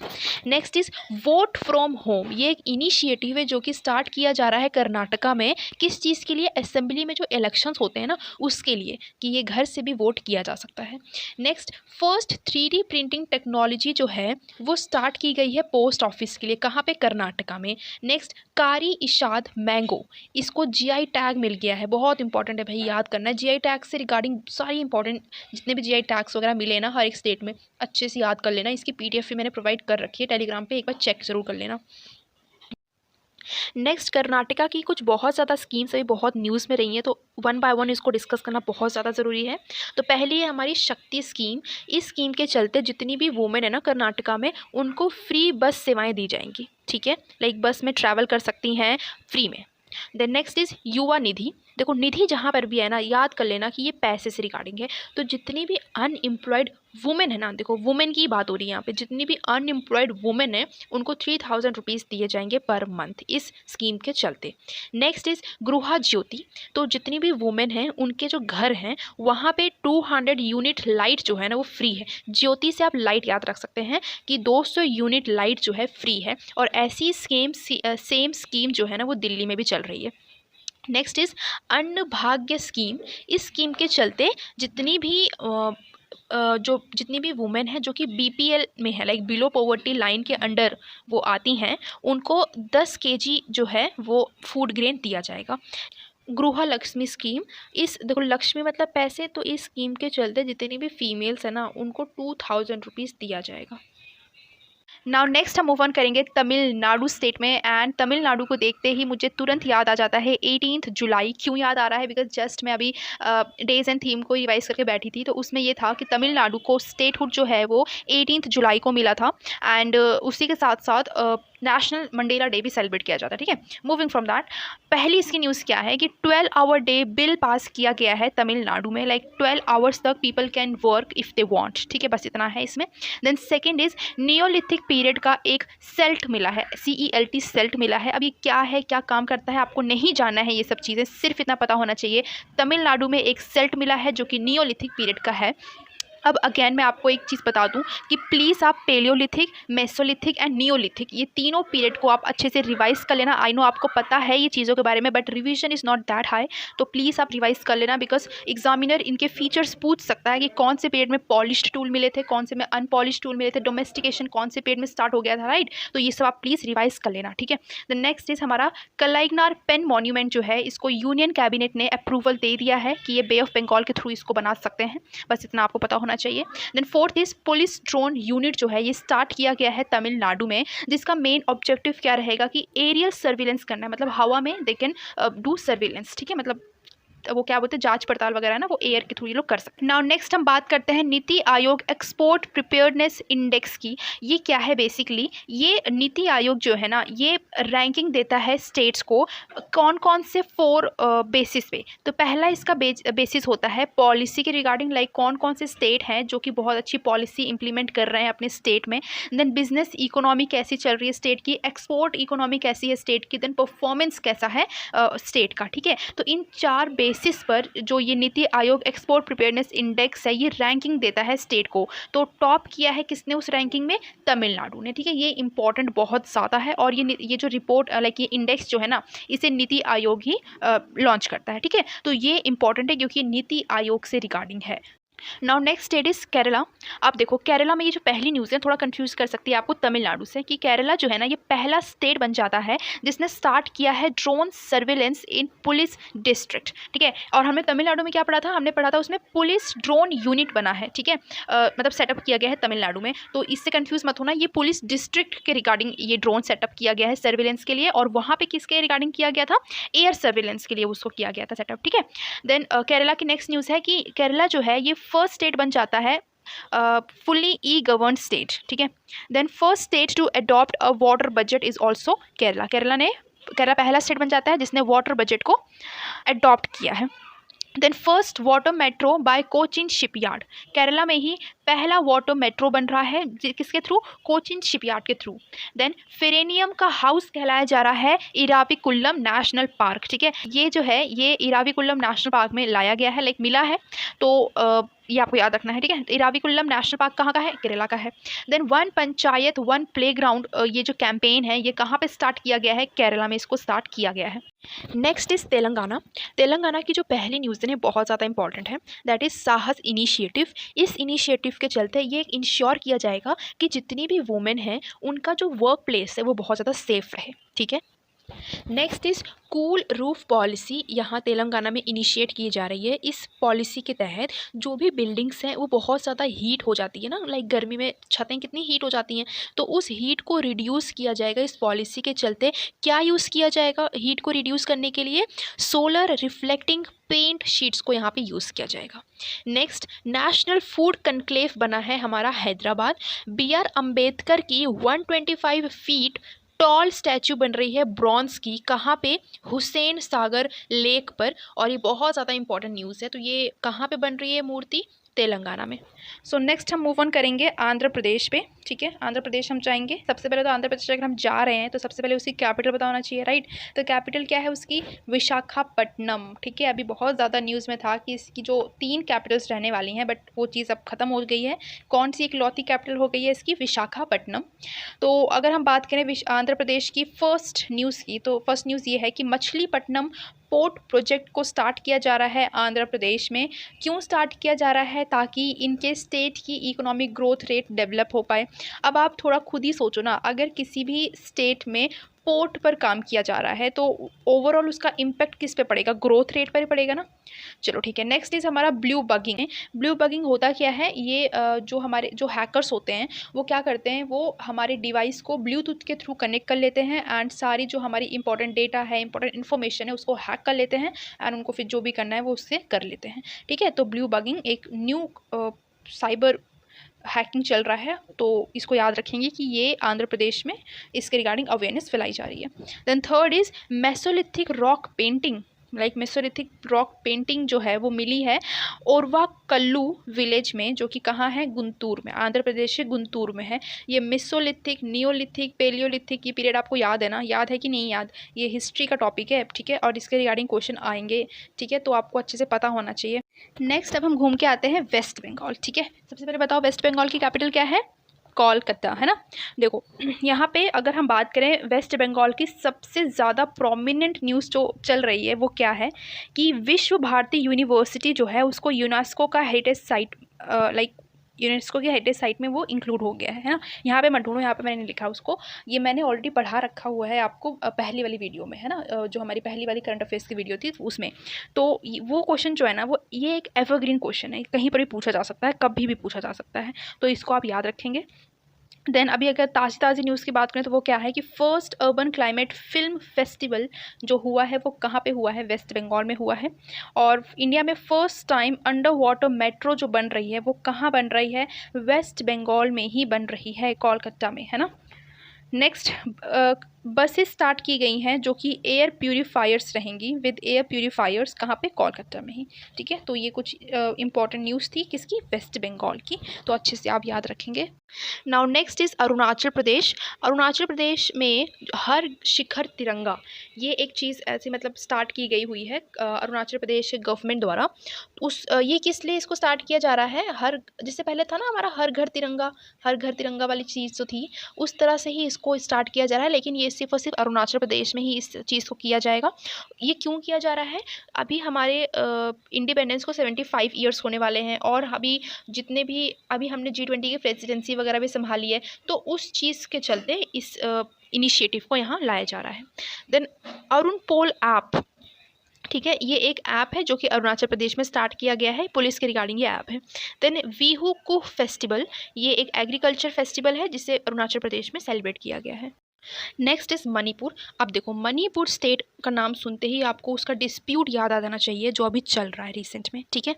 Next is vote from home. ये एक इनिशिएटिव है जो कि स्टार्ट किया जा रहा है कर्नाटका में। किस चीज़ के लिए? असेंबली में जो इलेक्शंस होते हैं ना, उसके लिए, कि ये घर से भी वोट किया जा सकता है। Next, first 3D printing technology जो है वो स्टार्ट की गई है पोस्ट ऑफिस के लिए। कहाँ पे? कर्नाटका में। नेक्स्ट, कारी इशाद मैंगो, इसको GI टैग मिल गया है। बहुत इंपॉर्टेंट है भाई, याद करना है। GI टैग से रिगार्डिंग सारी इंपॉर्टेंट जितने भी GI टैग्स वगैरह मिले ना हर एक स्टेट में, अच्छे से याद कर लेना। इसकी PDF भी मैंने प्रोवाइड कर रखी है टेलीग्राम पे, एक बार चेक ज़रूर कर लेना। नेक्स्ट, कर्नाटका की कुछ बहुत ज़्यादा स्कीम्स अभी बहुत न्यूज़ में रही हैं, तो वन बाय वन इसको डिस्कस करना बहुत ज़्यादा ज़रूरी है। तो पहली है हमारी शक्ति स्कीम। इस स्कीम के चलते जितनी भी वुमेन है ना कर्नाटका में, उनको फ्री बस सेवाएं दी जाएंगी। ठीक है, लाइक बस में ट्रैवल कर सकती हैं फ्री में। देन नेक्स्ट इज़ युवा निधि। देखो, निधि जहाँ पर भी है ना, याद कर लेना कि ये पैसे से रिगार्डिंग है। तो जितनी भी अनएम्प्लॉयड वुमेन है ना, देखो वुमेन की बात हो रही है यहाँ पे, जितनी भी अनएम्प्लॉयड वुमेन है उनको 3000 रुपीज़ दिए जाएंगे पर मंथ इस स्कीम के चलते। नेक्स्ट इज़ गृह ज्योति। तो जितनी भी वुमेन हैं उनके जो घर हैं वहाँ पे 200 यूनिट लाइट जो है ना वो फ्री है। ज्योति से आप लाइट याद रख सकते हैं कि 200 यूनिट लाइट जो है फ्री है। और ऐसी सेम स्कीम जो है ना वो दिल्ली में भी चल रही है। नेक्स्ट इज़ अन्न भाग्य स्कीम। इस स्कीम के चलते जितनी भी वुमेन हैं जो कि BPL में है, लाइक बिलो पॉवर्टी लाइन के अंडर वो आती हैं, उनको 10 kg जो है वो फूड ग्रेन दिया जाएगा। गृह लक्ष्मी स्कीम। इस देखो, लक्ष्मी मतलब पैसे, तो इस स्कीम के चलते जितनी भी फीमेल्स है ना उनको 2000 रुपीज़ दिया जाएगा। नाउ नेक्स्ट हम मूव ऑन करेंगे तमिलनाडु स्टेट में। एंड तमिलनाडु को देखते ही मुझे तुरंत याद आ जाता है 18 जुलाई। क्यों याद आ रहा है? बिकॉज जस्ट मैं अभी डेज एंड थीम को रिवाइज करके बैठी थी, तो उसमें ये था कि तमिलनाडु को स्टेटहुड जो है वो 18 जुलाई को मिला था। एंड उसी के साथ साथ नेशनल मंडेला डे भी सेलिब्रेट किया जाता है। ठीक है, मूविंग फ्रॉम दैट, पहली इसकी न्यूज़ क्या है कि 12 आवर डे बिल पास किया गया है तमिलनाडु में। लाइक 12 आवर्स तक people can work if they want. ठीक है, बस इतना है इसमें। Then second is neolithic period का एक सेल्ट मिला है, CELT सेल्ट मिला है। अब ये क्या है, क्या काम करता है, आपको नहीं जानना है ये सब चीज़ें, सिर्फ इतना पता होना चाहिए तमिलनाडु में एक सेल्ट मिला है जो कि नियोलिथिक पीरियड का है। अब अगेन मैं आपको एक चीज़ बता दूं कि प्लीज़ आप पेलियोलिथिक, मेसोलिथिक एंड नियोलिथिक ये तीनों पीरियड को आप अच्छे से रिवाइज़ कर लेना। आई नो आपको पता है ये चीज़ों के बारे में, but revision is not that high, तो प्लीज़ आप रिवाइज़ कर लेना। बिकॉज एग्जामिनर इनके फीचर्स पूछ सकता है कि कौन से पीरियड में पॉलिश्ड टूल मिले थे, कौन से में अनपॉलिश्ड टूल मिले थे, डोमेस्टिकेशन कौन से पीरियड में स्टार्ट हो गया था, राइट। तो ये सब आप प्लीज़ रिवाइज़ कर लेना। ठीक है, द नेक्स्ट इज़ हमारा कलाइगनार पेन मॉन्यूमेंट जो है, इसको यूनियन कैबिनेट ने अप्रूवल दे दिया है कि ये बे ऑफ बंगाल के थ्रू इसको बना सकते हैं। बस इतना आपको पता होना चाहिए। Then fourth is police drone unit जो है ये स्टार्ट किया गया है तमिलनाडु में, जिसका मेन ऑब्जेक्टिव क्या रहेगा कि एरियल सर्विलेंस करना है, मतलब हवा में दे कैन डू सर्विलेंस। ठीक है, मतलब वो क्या बोलते हैं, जांच पड़ताल वगैरह ना, वो एयर के थ्रू ये लोग कर सकते हैं। नाउ नेक्स्ट हम बात करते हैं NITI Aayog export preparedness index की। ये क्या है? बेसिकली ये नीति आयोग जो है ना ये रैंकिंग देता है स्टेट्स को कौन कौन से 4 बेसिस पे। तो पहला इसका बेसिस होता है पॉलिसी के रिगार्डिंग, लाइक कौन कौन से स्टेट हैं जो कि बहुत अच्छी पॉलिसी इंप्लीमेंट कर रहे हैं अपने स्टेट में। देन बिजनेस इकोनॉमी कैसी चल रही है स्टेट की, एक्सपोर्ट इकोनॉमी कैसी है स्टेट की, देन परफॉर्मेंस कैसा है स्टेट का। ठीक है, तो इन 4 बेसिस पर जो ये NITI Aayog export preparedness index है ये रैंकिंग देता है स्टेट को। तो टॉप किया है किसने उस रैंकिंग में? तमिलनाडु ने। ठीक है, ये इंपॉर्टेंट बहुत ज़्यादा है, और ये जो रिपोर्ट लाइक ये इंडेक्स जो है ना इसे नीति आयोग ही लॉन्च करता है। ठीक है, तो ये इंपॉर्टेंट है क्योंकि नीति आयोग से रिगार्डिंग है। Now next state is Kerala. आप देखो केरला में ये जो पहली न्यूज़ है थोड़ा कंफ्यूज कर सकती है आपको तमिलनाडु से, कि केरला जो है ना ये पहला स्टेट बन जाता है जिसने स्टार्ट किया है ड्रोन सर्विलेंस इन पुलिस डिस्ट्रिक्ट। ठीक है, और हमने तमिलनाडु में क्या पढ़ा था? हमने पढ़ा था उसमें पुलिस ड्रोन यूनिट बना है। ठीक है, मतलब सेटअप किया गया है तमिलनाडु में, तो इससे कंफ्यूज मत होना। ये पुलिस डिस्ट्रिक्ट के रिगार्डिंग ये ड्रोन सेटअप किया गया है सर्विलेंस के लिए, और वहाँ पर किसके रिगार्डिंग किया गया था? एयर सर्विलेंस के लिए उसको किया गया था सेटअप। ठीक है, देन केरला की नेक्स्ट न्यूज़ है कि केरला जो है ये फर्स्ट स्टेट बन जाता है फुल्ली ई गवर्न स्टेट। ठीक है, then first state to adopt a water budget is also Kerala. Kerala पहला स्टेट बन जाता है जिसने वाटर बजट को अडॉप्ट किया है। Then first water metro by Cochin shipyard. Kerala में ही पहला वाटर मेट्रो बन रहा है किसके थ्रू, कोचिन शिपयार्ड के थ्रू। देन फिरेनियम का हाउस कहलाया जा रहा है इराविकुलम नेशनल पार्क, ठीक है। ये जो है ये इराविकुलम नेशनल पार्क में लाया गया है, लाइक मिला है, तो ये आपको याद रखना है, ठीक है। इराविकुलम नेशनल पार्क कहाँ का है, केरला का है। Then one panchayat one playground, ये जो कैंपेन है ये कहाँ पे स्टार्ट किया गया है, केरला में इसको स्टार्ट किया गया है। Next is Telangana. तेलंगाना की जो पहली न्यूज़ है बहुत ज़्यादा इंपॉर्टेंट है, दैट इज़ साहस इनिशिएटिव। इस इनिशिएटिव के चलते ये इंश्योर किया जाएगा कि जितनी भी वुमेन हैं उनका जो वर्क प्लेस है वो बहुत ज़्यादा सेफ रहे, ठीक है। Next is cool roof policy, यहाँ तेलंगाना में इनिशिएट की जा रही है। इस पॉलिसी के तहत जो भी बिल्डिंग्स हैं वो बहुत ज़्यादा हीट हो जाती है ना, लाइक गर्मी में छतें कितनी हीट हो जाती हैं, तो उस हीट को रिड्यूस किया जाएगा इस पॉलिसी के चलते। क्या यूज़ किया जाएगा हीट को रिड्यूस करने के लिए, सोलर रिफ्लेक्टिंग पेंट शीट्स को यहाँ पे यूज़ किया जाएगा। नेक्स्ट नेशनल फूड कन्क्लेव बना है हमारा हैदराबाद। बी.आर. अम्बेडकर की 125 फीट टॉल स्टैचू बन रही है ब्रॉन्ज की, कहाँ पे, हुसैन सागर लेक पर। और ये बहुत ज़्यादा इंपॉर्टेंट न्यूज़ है, तो ये कहाँ पे बन रही है मूर्ति, तेलंगाना में। सो नेक्स्ट हम मूव ऑन करेंगे आंध्र प्रदेश पे, ठीक है। आंध्र प्रदेश हम जाएंगे। सबसे पहले तो आंध्र प्रदेश अगर हम जा रहे हैं तो सबसे पहले उसकी कैपिटल पता होना चाहिए, राइट। तो कैपिटल क्या है उसकी, विशाखापट्टनम, ठीक है। अभी बहुत ज़्यादा न्यूज़ में था कि इसकी जो 3 कैपिटल्स रहने वाली हैं, बट वो चीज़ अब ख़त्म हो गई है। कौन सी इकलौती कैपिटल हो गई है इसकी, विशाखापट्टनम। तो अगर हम बात करें आंध्र प्रदेश की फर्स्ट न्यूज़ की, तो फर्स्ट न्यूज़ ये है कि मछलीपट्टनम पोर्ट प्रोजेक्ट को स्टार्ट किया जा रहा है आंध्र प्रदेश में। क्यों स्टार्ट किया जा रहा है, ताकि इनके स्टेट की इकोनॉमिक ग्रोथ रेट डेवलप हो पाए। अब आप थोड़ा खुद ही सोचो ना, अगर किसी भी स्टेट में पोर्ट पर काम किया जा रहा है तो ओवरऑल उसका इम्पैक्ट किस पे पड़ेगा, ग्रोथ रेट पर ही पड़ेगा ना। चलो ठीक है। नेक्स्ट इज़ हमारा ब्लू बगिंग है। ब्लू बगिंग होता क्या है, ये जो हमारे जो हैकर्स होते हैं वो क्या करते हैं, वो हमारे डिवाइस को ब्लूटूथ के थ्रू कनेक्ट कर लेते हैं एंड सारी जो हमारी इंपॉर्टेंट डेटा है, इंपॉर्टेंट इन्फॉर्मेशन है उसको हैक कर लेते हैं एंड उनको फिर जो भी करना है वो उससे कर लेते हैं, ठीक है। तो ब्लू बगिंग एक न्यू साइबर हैकिंग चल रहा है, तो इसको याद रखेंगे कि ये आंध्र प्रदेश में इसके रिगार्डिंग अवेयरनेस फैलाई जा रही है। Then third is mesolithic rock painting, like mesolithic rock painting जो है वो मिली है ओरवा कल्लू विलेज में, जो कि कहाँ है, गुंटूर में, आंध्र प्रदेश के गुंटूर में है। ये मेसोलिथिक, नियोलिथिक, पेलियोलिथिक, ये पीरियड आपको याद है ना, याद है कि नहीं याद, ये हिस्ट्री का टॉपिक है, ठीक है, और इसके रिगार्डिंग क्वेश्चन आएंगे, ठीक है, तो आपको अच्छे से पता होना चाहिए। नेक्स्ट अब हम घूम के आते हैं वेस्ट बंगाल, ठीक है। सबसे पहले बताओ वेस्ट बंगाल की कैपिटल क्या है, कोलकाता, है ना। देखो यहाँ पे अगर हम बात करें वेस्ट बंगाल की सबसे ज़्यादा प्रोमिनेंट न्यूज़ जो चल रही है वो क्या है कि विश्व भारती यूनिवर्सिटी जो है उसको यूनेस्को का हेरिटेज साइट, लाइक यूनेस्को की हेरिटेज साइट में वो इंक्लूड हो गया है ना। यहाँ पे मत ढूंढो, यहाँ पे मैंने लिखा उसको, ये मैंने ऑलरेडी पढ़ा रखा हुआ है आपको पहली वाली वीडियो में, है ना, जो हमारी पहली वाली करंट अफेयर्स की वीडियो थी उसमें। तो वो क्वेश्चन जो है ना, वो ये एक एवरग्रीन क्वेश्चन है, कहीं पर भी पूछा जा सकता है, कभी भी पूछा जा सकता है, तो इसको आप याद रखेंगे। देन अभी अगर ताज़ी न्यूज़ की बात करें तो वो क्या है कि first urban climate film festival जो हुआ है वो कहाँ पे हुआ है, वेस्ट बंगाल में हुआ है। और इंडिया में first time under water metro जो बन रही है वो कहाँ बन रही है, वेस्ट बंगाल में ही बन रही है, कोलकाता में, है ना। नेक्स्ट बसेस स्टार्ट की गई हैं जो कि एयर प्यूरीफायर्स रहेंगी, विद एयर प्यूरीफायर्स, कहाँ पे, कोलकाता में ही, ठीक है। तो ये कुछ इंपॉर्टेंट न्यूज़ थी किसकी, वेस्ट बंगाल की, तो अच्छे से आप याद रखेंगे। Now next is Arunachal Pradesh. Arunachal Pradesh में हर शिखर तिरंगा, ये एक चीज़ ऐसी मतलब स्टार्ट की गई हुई है अरुणाचल प्रदेश गवर्नमेंट द्वारा। ये किस लिए इसको स्टार्ट किया जा रहा है, हर, जिससे पहले था ना हमारा हर घर तिरंगा वाली चीज़ जो थी, उस तरह से ही इसको स्टार्ट किया जा रहा है, लेकिन ये सिर्फ और सिर्फ अरुणाचल प्रदेश में ही इस चीज़ को किया जाएगा। ये क्यों किया जा रहा है, अभी हमारे इंडिपेंडेंस को 75 ईयर्स होने वाले हैं, और अभी जितने भी अभी हमने G20 की प्रेसिडेंसी वगैरह भी संभाली है, तो उस चीज़ के चलते इस इनिशिएटिव को यहाँ लाया जा रहा है। देन अरुण पोल ऐप, ठीक है, ये एक ऐप है जो कि अरुणाचल प्रदेश में स्टार्ट किया गया है, पुलिस के रिगार्डिंग ये ऐप है। देन वीहू कुह फेस्टिवल, ये एक एग्रीकल्चर फेस्टिवल है जिसे अरुणाचल प्रदेश में सेलिब्रेट किया गया है। Next is Manipur. अब देखो, मणिपुर स्टेट का नाम सुनते ही आपको उसका डिस्प्यूट याद आ जाना चाहिए जो अभी चल रहा है रिसेंट में, ठीक है।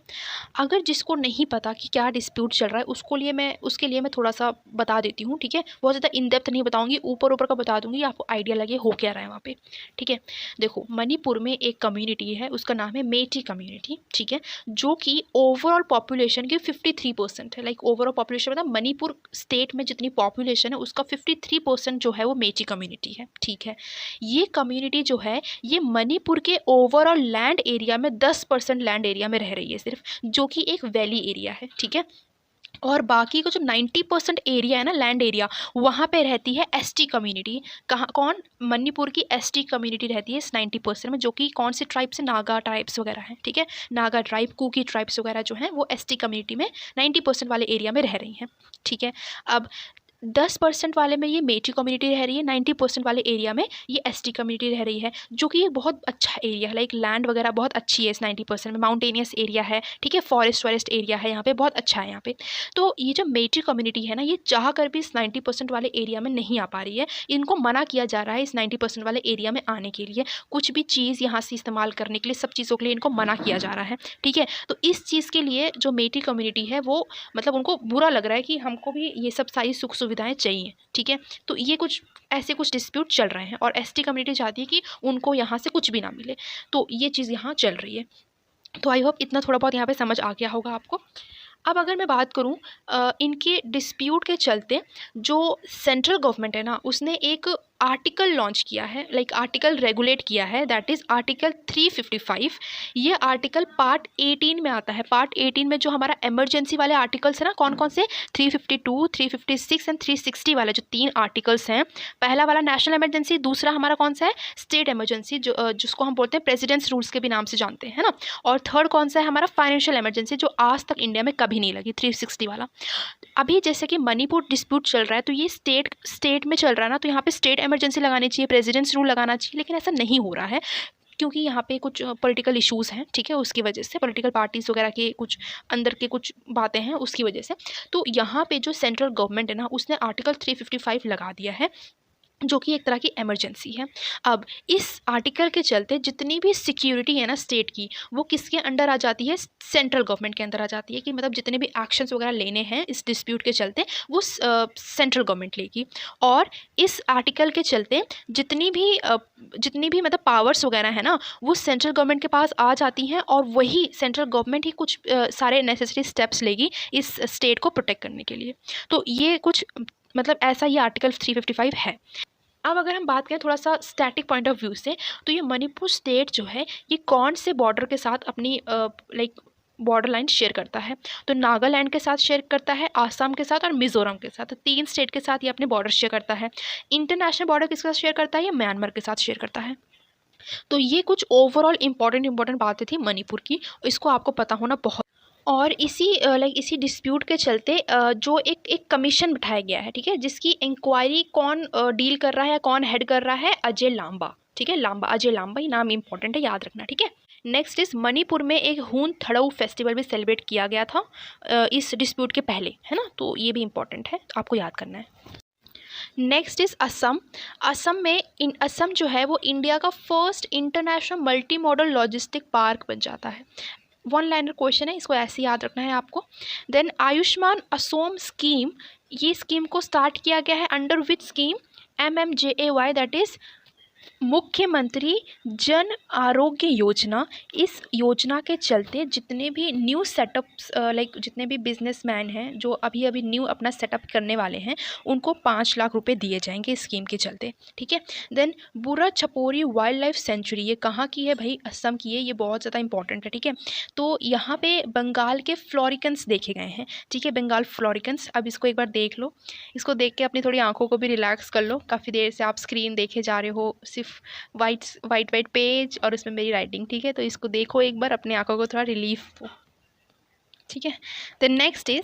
अगर जिसको नहीं पता कि क्या डिस्प्यूट चल रहा है उसके लिए मैं थोड़ा सा बता देती हूँ, ठीक है। बहुत ज़्यादा इन डेप्थ नहीं बताऊँगी, ऊपर ऊपर का बता दूँगी, आपको आइडिया लगे हो क्या रहा है वहाँ पे, ठीक है। देखो, मणिपुर में एक कम्युनिटी है, उसका नाम है मेटी कम्युनिटी, ठीक है, जो कि ओवरऑल पॉपुलेशन की 53% है। लाइक ओवरऑल पॉपुलेशन मतलब मणिपुर स्टेट में जितनी पॉपुलेशन है उसका 53% जो है वो मेटी कम्युनिटी है, ठीक है। ये कम्युनिटी जो है ये मणिपुर के ओवरऑल लैंड एरिया में 10% लैंड एरिया में रह रही है सिर्फ, जो कि एक वैली एरिया है, ठीक है। और बाकी का जो 90% एरिया है ना, लैंड एरिया, वहाँ पे रहती है एसटी कम्युनिटी। कहाँ, कौन? मणिपुर की एसटी कम्युनिटी रहती है इस 90% में, जो कि कौन से ट्राइब से? नागा ट्राइब्स वगैरह हैं, ठीक है। नागा ट्राइब, कुकी ट्राइब्स वगैरह जो हैं वो एसटी कम्युनिटी में 90% वाले एरिया में रह रही हैं, ठीक है। अब 10% वाले में ये मेटी कम्युनिटी रह रही है, 90% वाले एरिया में ये एसटी कम्युनिटी रह रही है, जो कि ये बहुत अच्छा एरिया है। लाइक लैंड वगैरह बहुत अच्छी है इस 90% में, माउंटेनियस एरिया है, ठीक है, फॉरेस्ट एरिया है यहाँ पे, बहुत अच्छा है यहाँ पे। तो ये जो मेटी कम्युनिटी है ना, ये चाह कर भी इस 90% वाले एरिया में नहीं आ पा रही है। इनको मना किया जा रहा है इस 90% वाले एरिया में आने के लिए, कुछ भी चीज़ यहाँ से इस्तेमाल करने के लिए, सब चीज़ों के लिए इनको मना किया जा रहा है, ठीक है। तो इस चीज़ के लिए जो मेटी कम्युनिटी है वो मतलब उनको बुरा लग रहा है कि हमको भी ये सब सारी सुख सुविधाएं चाहिए, ठीक है। तो ये कुछ ऐसे कुछ डिस्प्यूट चल रहे हैं और एसटी कम्युनिटी चाहती है कि उनको यहाँ से कुछ भी ना मिले। तो ये चीज़ यहाँ चल रही है। तो आई होप इतना थोड़ा बहुत यहाँ पे समझ आ गया होगा आपको। अब अगर मैं बात करूँ इनके डिस्प्यूट के चलते जो सेंट्रल गवर्नमेंट है ना, उसने एक आर्टिकल लॉन्च किया है, लाइक आर्टिकल रेगुलेट किया है, दैट इज़ आर्टिकल 355। ये आर्टिकल पार्ट 18 में आता है। पार्ट 18 में जो हमारा इमरजेंसी वाले आर्टिकल्स हैं ना, कौन कौन से? 352, 356 एंड 360 वाले जो 3 आर्टिकल्स हैं। पहला वाला नेशनल इमरजेंसी, दूसरा हमारा कौन सा है? स्टेट इमरजेंसी, जो जिसको हम बोलते हैं प्रेसिडेंट्स रूल्स के भी नाम से जानते हैं, है ना। और थर्ड कौन सा है? हमारा फाइनेंशियल इमरजेंसी, जो आज तक इंडिया में कभी नहीं लगी, 360 वाला। अभी जैसे कि मणिपुर डिस्प्यूट चल रहा है, तो ये स्टेट में चल रहा है ना, तो यहाँ पे स्टेट इमरजेंसी लगानी चाहिए, प्रेसिडेंट्स रूल लगाना चाहिए, लेकिन ऐसा नहीं हो रहा है क्योंकि यहाँ पे कुछ पॉलिटिकल इश्यूज़ हैं, ठीक है। उसकी वजह से पॉलिटिकल पार्टीज़ वगैरह के कुछ अंदर के कुछ बातें हैं, उसकी वजह से। तो यहाँ पे जो सेंट्रल गवर्नमेंट है ना, उसने आर्टिकल 355 लगा दिया है, जो कि एक तरह की इमरजेंसी है। अब इस आर्टिकल के चलते जितनी भी सिक्योरिटी है ना स्टेट की, वो किसके अंडर आ जाती है? सेंट्रल गवर्नमेंट के अंदर आ जाती है। कि मतलब जितने भी एक्शंस वगैरह लेने हैं इस डिस्प्यूट के चलते, वो सेंट्रल गवर्नमेंट लेगी। और इस आर्टिकल के चलते जितनी भी मतलब पावर्स वगैरह है ना, वो सेंट्रल गवर्नमेंट के पास आ जाती हैं, और वही सेंट्रल गवर्नमेंट ही कुछ सारे नेसेसरी स्टेप्स लेगी इस स्टेट को प्रोटेक्ट करने के लिए। तो ये कुछ मतलब ऐसा ये आर्टिकल 355 है। अब अगर हम बात करें थोड़ा सा स्टैटिक पॉइंट ऑफ व्यू से, तो ये मणिपुर स्टेट जो है ये कौन से बॉर्डर के साथ अपनी लाइक बॉर्डर लाइन शेयर करता है? तो नागालैंड के साथ शेयर करता है, आसाम के साथ और मिज़ोरम के साथ। तो 3 स्टेट के साथ ये अपने बॉर्डर शेयर करता है। इंटरनेशनल बॉर्डर किसके साथ शेयर करता है? ये म्यांमार के साथ शेयर करता है। तो ये कुछ ओवरऑल इंपॉर्टेंट बातें थी मणिपुर की, इसको आपको पता होना बहुत। और इसी डिस्प्यूट के चलते जो एक कमीशन बिठाया गया है, ठीक है, जिसकी इंक्वायरी कौन डील कर रहा है, कौन हेड कर रहा है? अजय लांबा, ठीक है, अजय लांबा, ये नाम इंपॉर्टेंट है, याद रखना, ठीक है। नेक्स्ट इस मणिपुर में एक हून थड़ऊ फेस्टिवल भी सेलिब्रेट किया गया था इस डिस्प्यूट के पहले, है ना, तो ये भी इंपॉर्टेंट है, तो आपको याद करना है। Next is Assam. असम जो है वो इंडिया का first international multi modal logistic park बन जाता है। 1 लाइनर क्वेश्चन है, इसको ऐसे याद रखना है आपको। देन आयुष्मान असोम स्कीम, ये स्कीम को स्टार्ट किया गया है under which scheme? MMJAY, that is मुख्यमंत्री जन आरोग्य योजना। इस योजना के चलते जितने भी न्यू सेटअप्स लाइक जितने भी बिजनेसमैन हैं जो अभी न्यू अपना सेटअप करने वाले हैं, उनको 5 लाख रुपए दिए जाएंगे इस स्कीम के चलते, ठीक है। देन बुरा छपोरी वाइल्ड लाइफ सेंचुरी, ये कहाँ की है भाई? असम की है, ये बहुत ज़्यादा इंपॉर्टेंट है, ठीक है। तो यहाँ पे बंगाल के फ्लोरिकन्स देखे गए हैं, ठीक है, बंगाल फ्लोरिकन्स। अब इसको एक बार देख लो, इसको देख के अपनी थोड़ी आंखों को भी रिलैक्स कर लो। काफ़ी देर से आप स्क्रीन देखे जा रहे हो, सिर्फ वाइट पेज और उसमें मेरी राइटिंग, ठीक है। तो इसको देखो एक बार, अपने आंखों को थोड़ा रिलीफ हो, ठीक है। The next is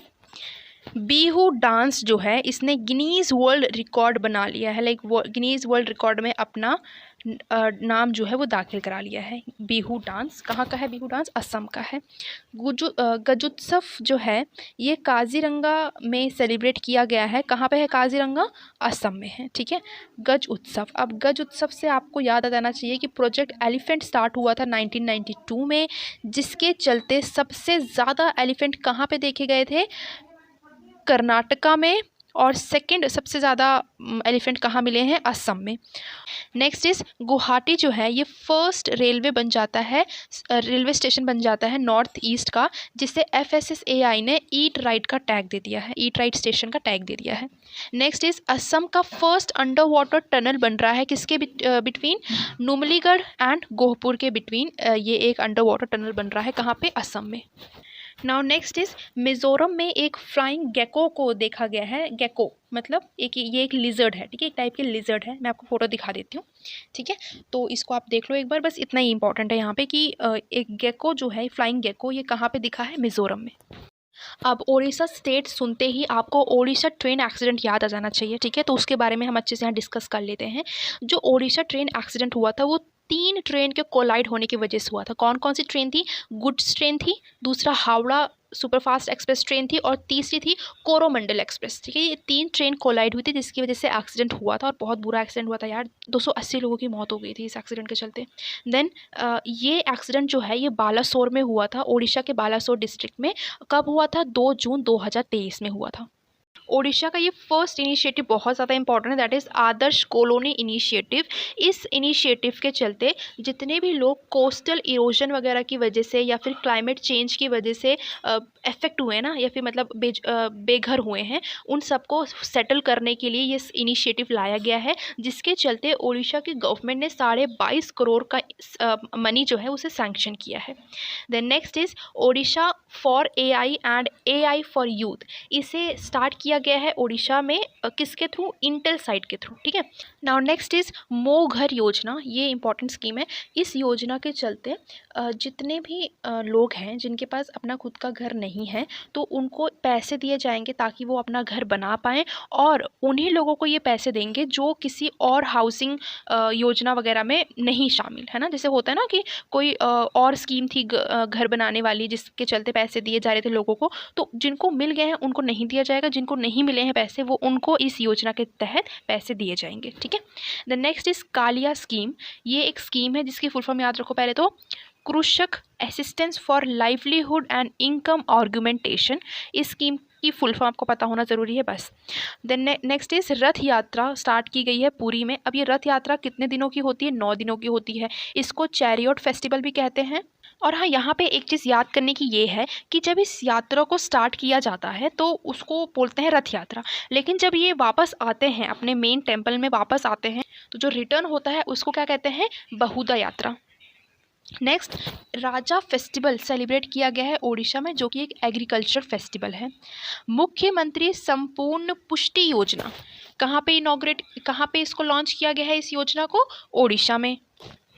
Bihu dance जो है इसने गिनीज़ वर्ल्ड रिकॉर्ड बना लिया है, लाइक वो गिनीज़ वर्ल्ड रिकॉर्ड में अपना नाम जो है वो दाखिल करा लिया है। बिहू डांस कहाँ का है? बिहू डांस असम का है। गजोत्सव जो है ये काजीरंगा में सेलिब्रेट किया गया है। कहाँ पे है काजीरंगा? असम में है, ठीक है। गज उत्सव, अब गज उत्सव से आपको याद आ जाना चाहिए कि प्रोजेक्ट एलिफेंट स्टार्ट हुआ था 1992 में, जिसके चलते सबसे ज़्यादा एलिफेंट कहाँ पे देखे गए थे? कर्नाटका में, और सेकंड सबसे ज़्यादा एलिफेंट कहाँ मिले हैं? असम में। नेक्स्ट इज़ गुवाहाटी जो है ये फर्स्ट रेलवे बन जाता है, रेलवे स्टेशन बन जाता है नॉर्थ ईस्ट का, जिसे FSSAI ने ईट राइट का टैग दे दिया है, ईट राइट स्टेशन का टैग दे दिया है। नेक्स्ट इज़ असम का फर्स्ट अंडर वाटर टनल बन रहा है, किसके बिटवीन? नुमलीगढ़ एंड गोहपुर के बिटवीन ये एक अंडर वाटर टनल बन रहा है, कहाँ पे? असम में। नाउ नेक्स्ट इज़ मिज़ोरम में एक फ्लाइंग गेको को देखा गया है। गेको मतलब ये एक लिजर्ड है, ठीक है, एक टाइप के लिजर्ड है। मैं आपको फोटो दिखा देती हूँ, ठीक है, तो इसको आप देख लो एक बार, बस इतना ही इंपॉर्टेंट है यहाँ पे कि एक गेको जो है, फ्लाइंग गेको, ये कहाँ पे दिखा है? मिज़ोरम में। अब ओडिशा स्टेट सुनते ही आपको ओडिशा ट्रेन एक्सीडेंट याद आ जाना चाहिए, ठीक है, तो उसके बारे में हम अच्छे से यहाँ डिस्कस कर लेते हैं। जो ओडिशा ट्रेन एक्सीडेंट हुआ था वो 3 ट्रेन के कोलाइड होने की वजह से हुआ था। कौन कौन सी ट्रेन थी? गुड्स ट्रेन थी, दूसरा हावड़ा सुपरफास्ट एक्सप्रेस ट्रेन थी, और तीसरी थी कोरोमंडल एक्सप्रेस, ठीक है। ये 3 ट्रेन कोलाइड हुई थी जिसकी वजह से एक्सीडेंट हुआ था, और बहुत बुरा एक्सीडेंट हुआ था यार, 280 लोगों की मौत हो गई थी इस एक्सीडेंट के चलते। देन ये एक्सीडेंट जो है ये बालासोर में हुआ था, ओडिशा के बालासोर डिस्ट्रिक्ट में। कब हुआ था? 2 जून 2023 में हुआ था। ओडिशा का ये फर्स्ट इनिशिएटिव बहुत ज़्यादा इंपॉर्टेंट है, that is Adarsh colony initiative. इस इनिशिएटिव के चलते जितने भी लोग कोस्टल इरोजन वगैरह की वजह से या फिर क्लाइमेट चेंज की वजह से इफ़ेक्ट हुए ना, या फिर मतलब बेघर हुए हैं, उन सबको सेटल करने के लिए ये इनिशिएटिव लाया गया है, जिसके चलते ओडिशा की गवर्नमेंट ने 22.5 करोड़ का मनी जो है उसे सैंक्शन किया है। Then next is Odisha for AI and AI for youth. इसे स्टार्ट किया गया है ओडिशा में, किसके थ्रू? इंटेल साइट के थ्रू, ठीक है। नाउ नेक्स्ट इज़ मो घर योजना, ये इंपॉर्टेंट स्कीम है। इस योजना के चलते जितने भी लोग हैं जिनके पास अपना खुद का घर नहीं है, तो उनको पैसे दिए जाएंगे ताकि वो अपना घर बना पाएँ, और उन्हीं लोगों को ये पैसे देंगे जो किसी और हाउसिंग योजना वगैरह में नहीं शामिल है ना। जैसे होता है ना कि कोई और स्कीम थी घर बनाने वाली, जिसके चलते पैसे दिए जा रहे थे लोगों को, तो जिनको मिल गए हैं उनको नहीं दिया जाएगा, जिनको नहीं मिले हैं पैसे वो उनको इस योजना के तहत पैसे दिए जाएंगे, ठीक है। The next is Kalia scheme. ये एक स्कीम है जिसकी फुल फॉर्म याद रखो पहले तो, Krushak assistance for livelihood and income augmentation. इस स्कीम की फुल फॉर्म आपको पता होना ज़रूरी है बस। देन नेक्स्ट इज रथ यात्रा स्टार्ट की गई है पुरी में। अब ये रथ यात्रा कितने दिनों की होती है? 9 दिनों की होती है। इसको चैरियट फेस्टिवल भी कहते हैं। और हाँ, यहाँ पे एक चीज़ याद करने की ये है कि जब इस यात्रा को स्टार्ट किया जाता है तो उसको बोलते हैं रथ यात्रा, लेकिन जब ये वापस आते हैं अपने मेन टेम्पल में वापस आते हैं तो जो रिटर्न होता है उसको क्या कहते हैं? बहुदा यात्रा। नेक्स्ट, राजा फेस्टिवल सेलिब्रेट किया गया है ओडिशा में, जो कि एक एग्रीकल्चर फेस्टिवल है। मुख्यमंत्री संपूर्ण पुष्टि योजना कहाँ पे इसको लॉन्च किया गया है? इस योजना को ओडिशा में।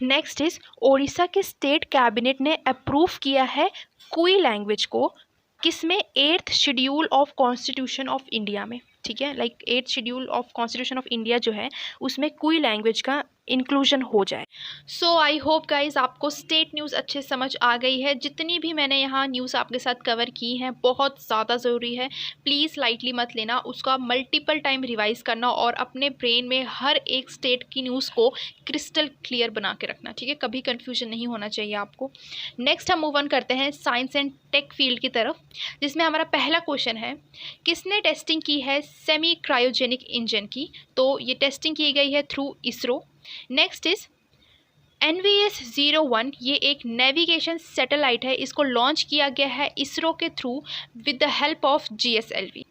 नेक्स्ट इज ओडिशा के स्टेट कैबिनेट ने अप्रूव किया है कुई लैंग्वेज को, किसमें? 8th schedule of constitution of India में, ठीक है। Like 8th schedule of constitution of India जो है उसमें कुई लैंग्वेज का इंक्लूजन हो जाए। सो आई होप गाइज आपको स्टेट न्यूज़ अच्छे समझ आ गई है। जितनी भी मैंने यहाँ न्यूज़ आपके साथ कवर की हैं बहुत ज़्यादा ज़रूरी है, प्लीज़ लाइटली मत लेना, उसका मल्टीपल टाइम रिवाइज करना और अपने ब्रेन में हर एक स्टेट की न्यूज़ को क्रिस्टल क्लियर बना के रखना, ठीक है। कभी कन्फ्यूजन नहीं होना चाहिए आपको। नेक्स्ट हम मूव ऑन करते हैं साइंस एंड टेक फील्ड की तरफ, जिसमें हमारा पहला क्वेश्चन है, किसने टेस्टिंग की है सेमी क्रायोजेनिक इंजन की? तो ये टेस्टिंग की गई है through ISRO. Next is NVS-01, ये एक नेविगेशन सैटेलाइट है, इसको लॉन्च किया गया है इसरो के through with the help of GSLV।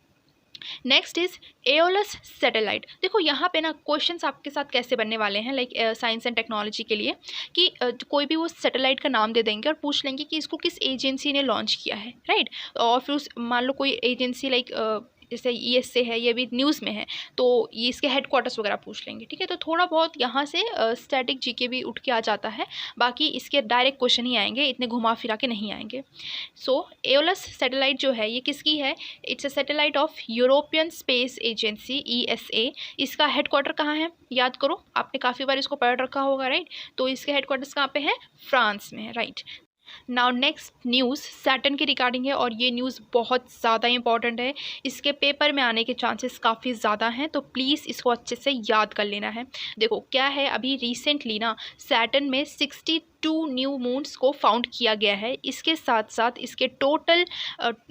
Next is Aeolus satellite. देखो यहाँ पे ना क्वेश्चंस आपके साथ कैसे बनने वाले हैं, लाइक साइंस एंड टेक्नोलॉजी के लिए, कि कोई भी वो सैटेलाइट का नाम दे देंगे और पूछ लेंगे कि इसको किस एजेंसी ने लॉन्च किया है, राइट। और फिर मान लो कोई एजेंसी लाइक जैसे ईएसए है, ये भी न्यूज़ में है, तो ये इसके हेडक्वार्टर्स वगैरह पूछ लेंगे, ठीक है। तो थोड़ा बहुत यहाँ से स्टैटिक जीके भी उठ के आ जाता है, बाकी इसके डायरेक्ट क्वेश्चन ही आएंगे, इतने घुमा फिरा के नहीं आएंगे। सो एओलस सैटेलाइट जो है ये किसकी है? It's a satellite of European space agency ESA। इसका हेडक्वार्टर कहाँ है? याद करो, आपने काफ़ी बार इसको पढ़ रखा होगा, राइट। तो इसके हेडक्वार्टर्स कहाँ पे है? फ्रांस में है, right. Now next news Saturn के रिगार्डिंग है, और ये न्यूज़ बहुत ज़्यादा इंपॉर्टेंट है, इसके पेपर में आने के चांसेस काफ़ी ज़्यादा हैं, तो प्लीज़ इसको अच्छे से याद कर लेना है। देखो क्या है, अभी रिसेंटली ना सैटर्न में 62 न्यू मून्स को फाउंड किया गया है। इसके साथ साथ इसके टोटल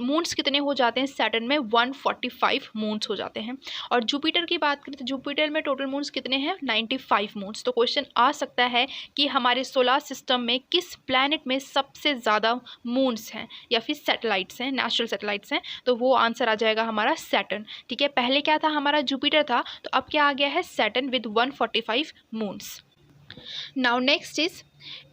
मून्स कितने हो जाते हैं सैटर्न में? 145 मून्स हो जाते हैं। और जुपिटर की बात करें तो जुपिटर में टोटल मून्स कितने हैं? 95 मून्स। तो क्वेश्चन आ सकता है कि हमारे सोलर सिस्टम में किस प्लैनेट में सबसे ज़्यादा मून्स हैं या फिर सैटेलाइट्स हैं, नेचुरल सैटेलाइट्स हैं? तो वो आंसर आ जाएगा हमारा सैटर्न, ठीक है। पहले क्या था? हमारा जुपिटर था, तो अब क्या आ गया है? Saturn with 145 moons. Now next is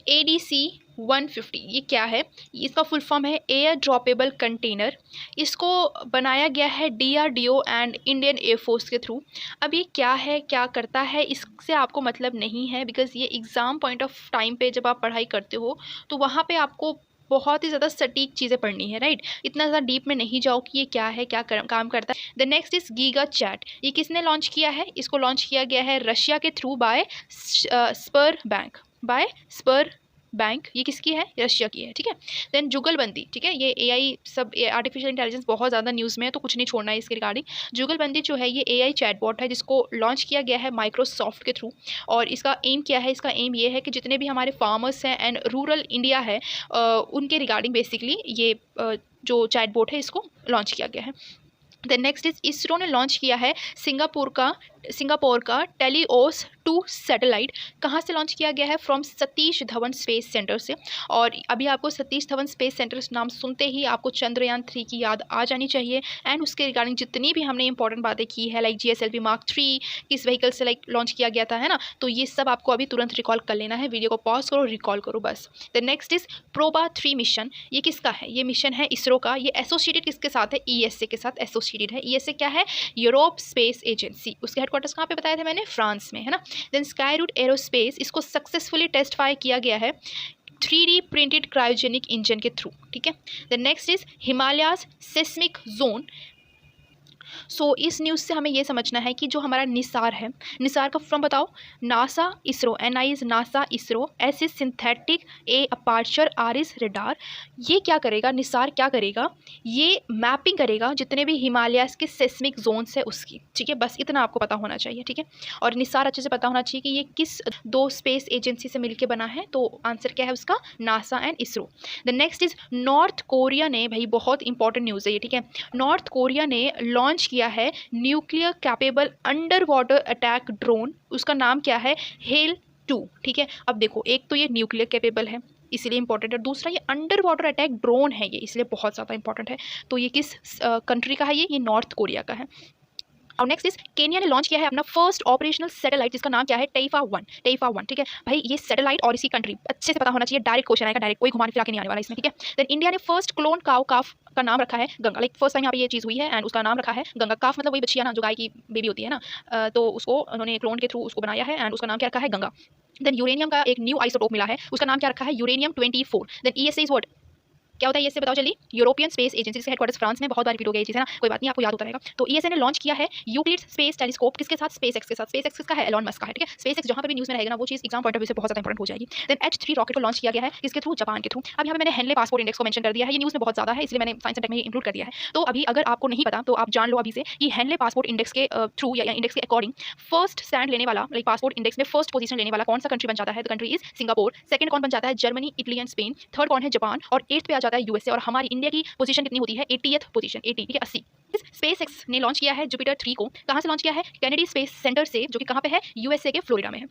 ADC-150। ये क्या है? इसका फुल फॉर्म है एयर ड्रॉपेबल कंटेनर। इसको बनाया गया है DRDO एंड इंडियन एयरफोर्स के थ्रू। अब ये क्या है, क्या करता है, इससे आपको मतलब नहीं है, बिकॉज़ ये एग्ज़ाम पॉइंट ऑफ टाइम पे जब आप पढ़ाई करते हो तो वहाँ पे आपको बहुत ही ज़्यादा सटीक चीज़ें पढ़नी है, राइट। इतना ज़्यादा डीप में नहीं जाओ कि ये क्या है, क्या काम करता है। The next is giga chad. ये किसने लॉन्च किया है? इसको लॉन्च किया गया है रशिया के थ्रू बाय स्पर बैंक। ये किसकी है? रशिया की है, ठीक है। देन जुगलबंदी, ठीक है। ये AI सब आर्टिफिशियल इंटेलिजेंस बहुत ज़्यादा न्यूज़ में है, तो कुछ नहीं छोड़ना है इसके रिगार्डिंग। जुगलबंदी जो है ये AI चैटबॉट है, जिसको लॉन्च किया गया है माइक्रोसॉफ्ट के थ्रू। और इसका एम क्या है? इसका एम ये है कि जितने भी हमारे फार्मर्स हैं एंड रूरल इंडिया है उनके रिगार्डिंग बेसिकली ये जो चैटबॉट है इसको लॉन्च किया गया है। द नेक्स्ट इज इसरो ने लॉन्च किया है सिंगापुर का टेलीओस 2 सैटेलाइट। कहाँ से लॉन्च किया गया है? From Satish Dhawan space centre से। और अभी आपको सतीश धवन स्पेस सेंटर नाम सुनते ही आपको चंद्रयान 3 की याद आ जानी चाहिए। एंड उसके रिगार्डिंग जितनी भी हमने इंपॉर्टेंट बातें की है, लाइक GSLV Mark 3 किस व्हीकल से लाइक लॉन्च किया गया था, है ना, तो ये सब आपको अभी तुरंत रिकॉल कर लेना है। वीडियो को पॉज करो, रिकॉल करो बस। The next is PROBA 3 mission. ये किसका है? ये मिशन है इसरो का। ये एसोसिएटेड किसके साथ है? ESA के साथ एसोसिएटेड है। ESA क्या है? Europe space agency. उसके हेडक्वार्टर्स कहाँ पे बताया था मैंने? फ्रांस में, है ना। देन स्काई रूट एरोस्पेस, इसको सक्सेसफुली टेस्टफाई किया गया है 3D प्रिंटेड क्रायोजेनिक इंजन के थ्रू, ठीक है। The next is Himalayas seismic zone. So इस न्यूज़ से हमें ये समझना है कि जो हमारा निसार है, निसार का फॉर्म बताओ? NASA ISRO. NI is NASA ISRO, S is synthetic, A aperture, R is radar. ये क्या करेगा? निसार क्या करेगा? ये मैपिंग करेगा जितने भी हिमालयाज के सेस्मिक जोन्स है उसकी, ठीक है। बस इतना आपको पता होना चाहिए, ठीक है। और निसार अच्छे से पता होना चाहिए कि ये किस 2 स्पेस एजेंसी से मिलकर बना है। तो आंसर क्या है उसका? NASA and ISRO. The next is north Korea ने, भाई बहुत इंपॉर्टेंट न्यूज़ है ये, ठीक है। नॉर्थ कोरिया ने लॉन्च किया है nuclear capable under water attack drone. उसका नाम क्या है? हेल 2, ठीक है। अब देखो, एक तो ये न्यूक्लियर कैपेबल है इसलिए इंपॉर्टेंट है, दूसरा ये अंडर वाटर अटैक ड्रोन है, ये इसलिए बहुत ज़्यादा इंपॉर्टेंट है। तो ये किस कंट्री का है? ये नॉर्थ कोरिया का है। और नेक्स्ट इज केनिया ने लॉन्च किया है अपना फर्स्ट ऑपरेशनल सैटेलाइट, जिसका नाम क्या है? टेइफा 1, ठीक है। भाई ये सैटेलाइट और इसी कंट्री अच्छे से पता होना चाहिए, डायरेक्ट क्वेश्चन आएगा, डायरेक्ट, कोई घुमा फिरा के नहीं आने वाला इसमें, ठीक है। देन इंडिया ने फर्स्ट क्लोन काफ का नाम रखा है गंगा। लाइक फर्स्ट टाइम यहाँ पे ये चीज़ हुई है एंड उसका नाम रखा है गंगा। काफ मतलब वही बच्चियाँ ना जो गाय की बेबी होती है ना, तो उसको उन्होंने क्लोन के थ्रू उसको बनाया है एंड उसका नाम क्या रखा है? गंगा। देन यूरेनियम का एक न्यू आइसोटोप मिला है, उसका नाम क्या रखा है? Uranium 24। Then ESA is what? क्या होता है ESA? बताओ जल्दी। यूरोपियन स्पेस एजेंसी के हेडक्वार्टर्स फ्रांस में, बहुत बार रिपीट हो गया ये चीज़, है ना, कोई बात नहीं, आपको याद होता रहेगा। तो ESA ने लॉन्च किया है यूक्लिड स्पेस टेलीस्कोप। किसके साथ? SpaceX के साथ। SpaceX किसका है? एलॉन मस्क का है, ठीक है। SpaceX जहाँ पर भी न्यूज़ में रहेगा ना, वो चीज़ एग्जाम पॉइंट ऑफ व्यू से बहुत ज़्यादा इंपॉर्टेंट हो जाएगी। देन H3 रॉकेट को लॉन्च किया गया है किसके थ्रू? जापान के थ्रू। अब यहाँ पे मैंने हेनले पासपोर्ट इंडेक्स को मेंशन कर दिया है, ये न्यूज़ में बहुत ज़्यादा है इसलिए मैंने साइंस एंड टेक में इंक्लूड कर दिया है। तो अभी अगर आपको नहीं पता तो आप जान लो अभी से कि हेनले पासपोर्ट इंडेक्स के थ्रू या इंडेक्स के अकॉर्डिंग फर्स्ट स्टैंड लेने वाला, लाइक पासपोर्ट इंडेक्स में फर्स्ट पोजीशन लेने वाला कौन सा कंट्री बन जाता है? The country is Singapore. Second कौन बन जाता है? Germany, Italy and Spain. Third कौन है? जापान। और 8th पे आ जाता है USA। और हमारी इंडिया की पोजीशन कितनी होती है? 80th पोजीशन, 80, ठीक है, 80। SpaceX ने लॉन्च किया है जुपिटर 3 को। कहाँ से लॉन्च किया है? कैनेडी स्पेस सेंटर से, जो कि कहाँ पे है? USA के फ्लोरिडा में है।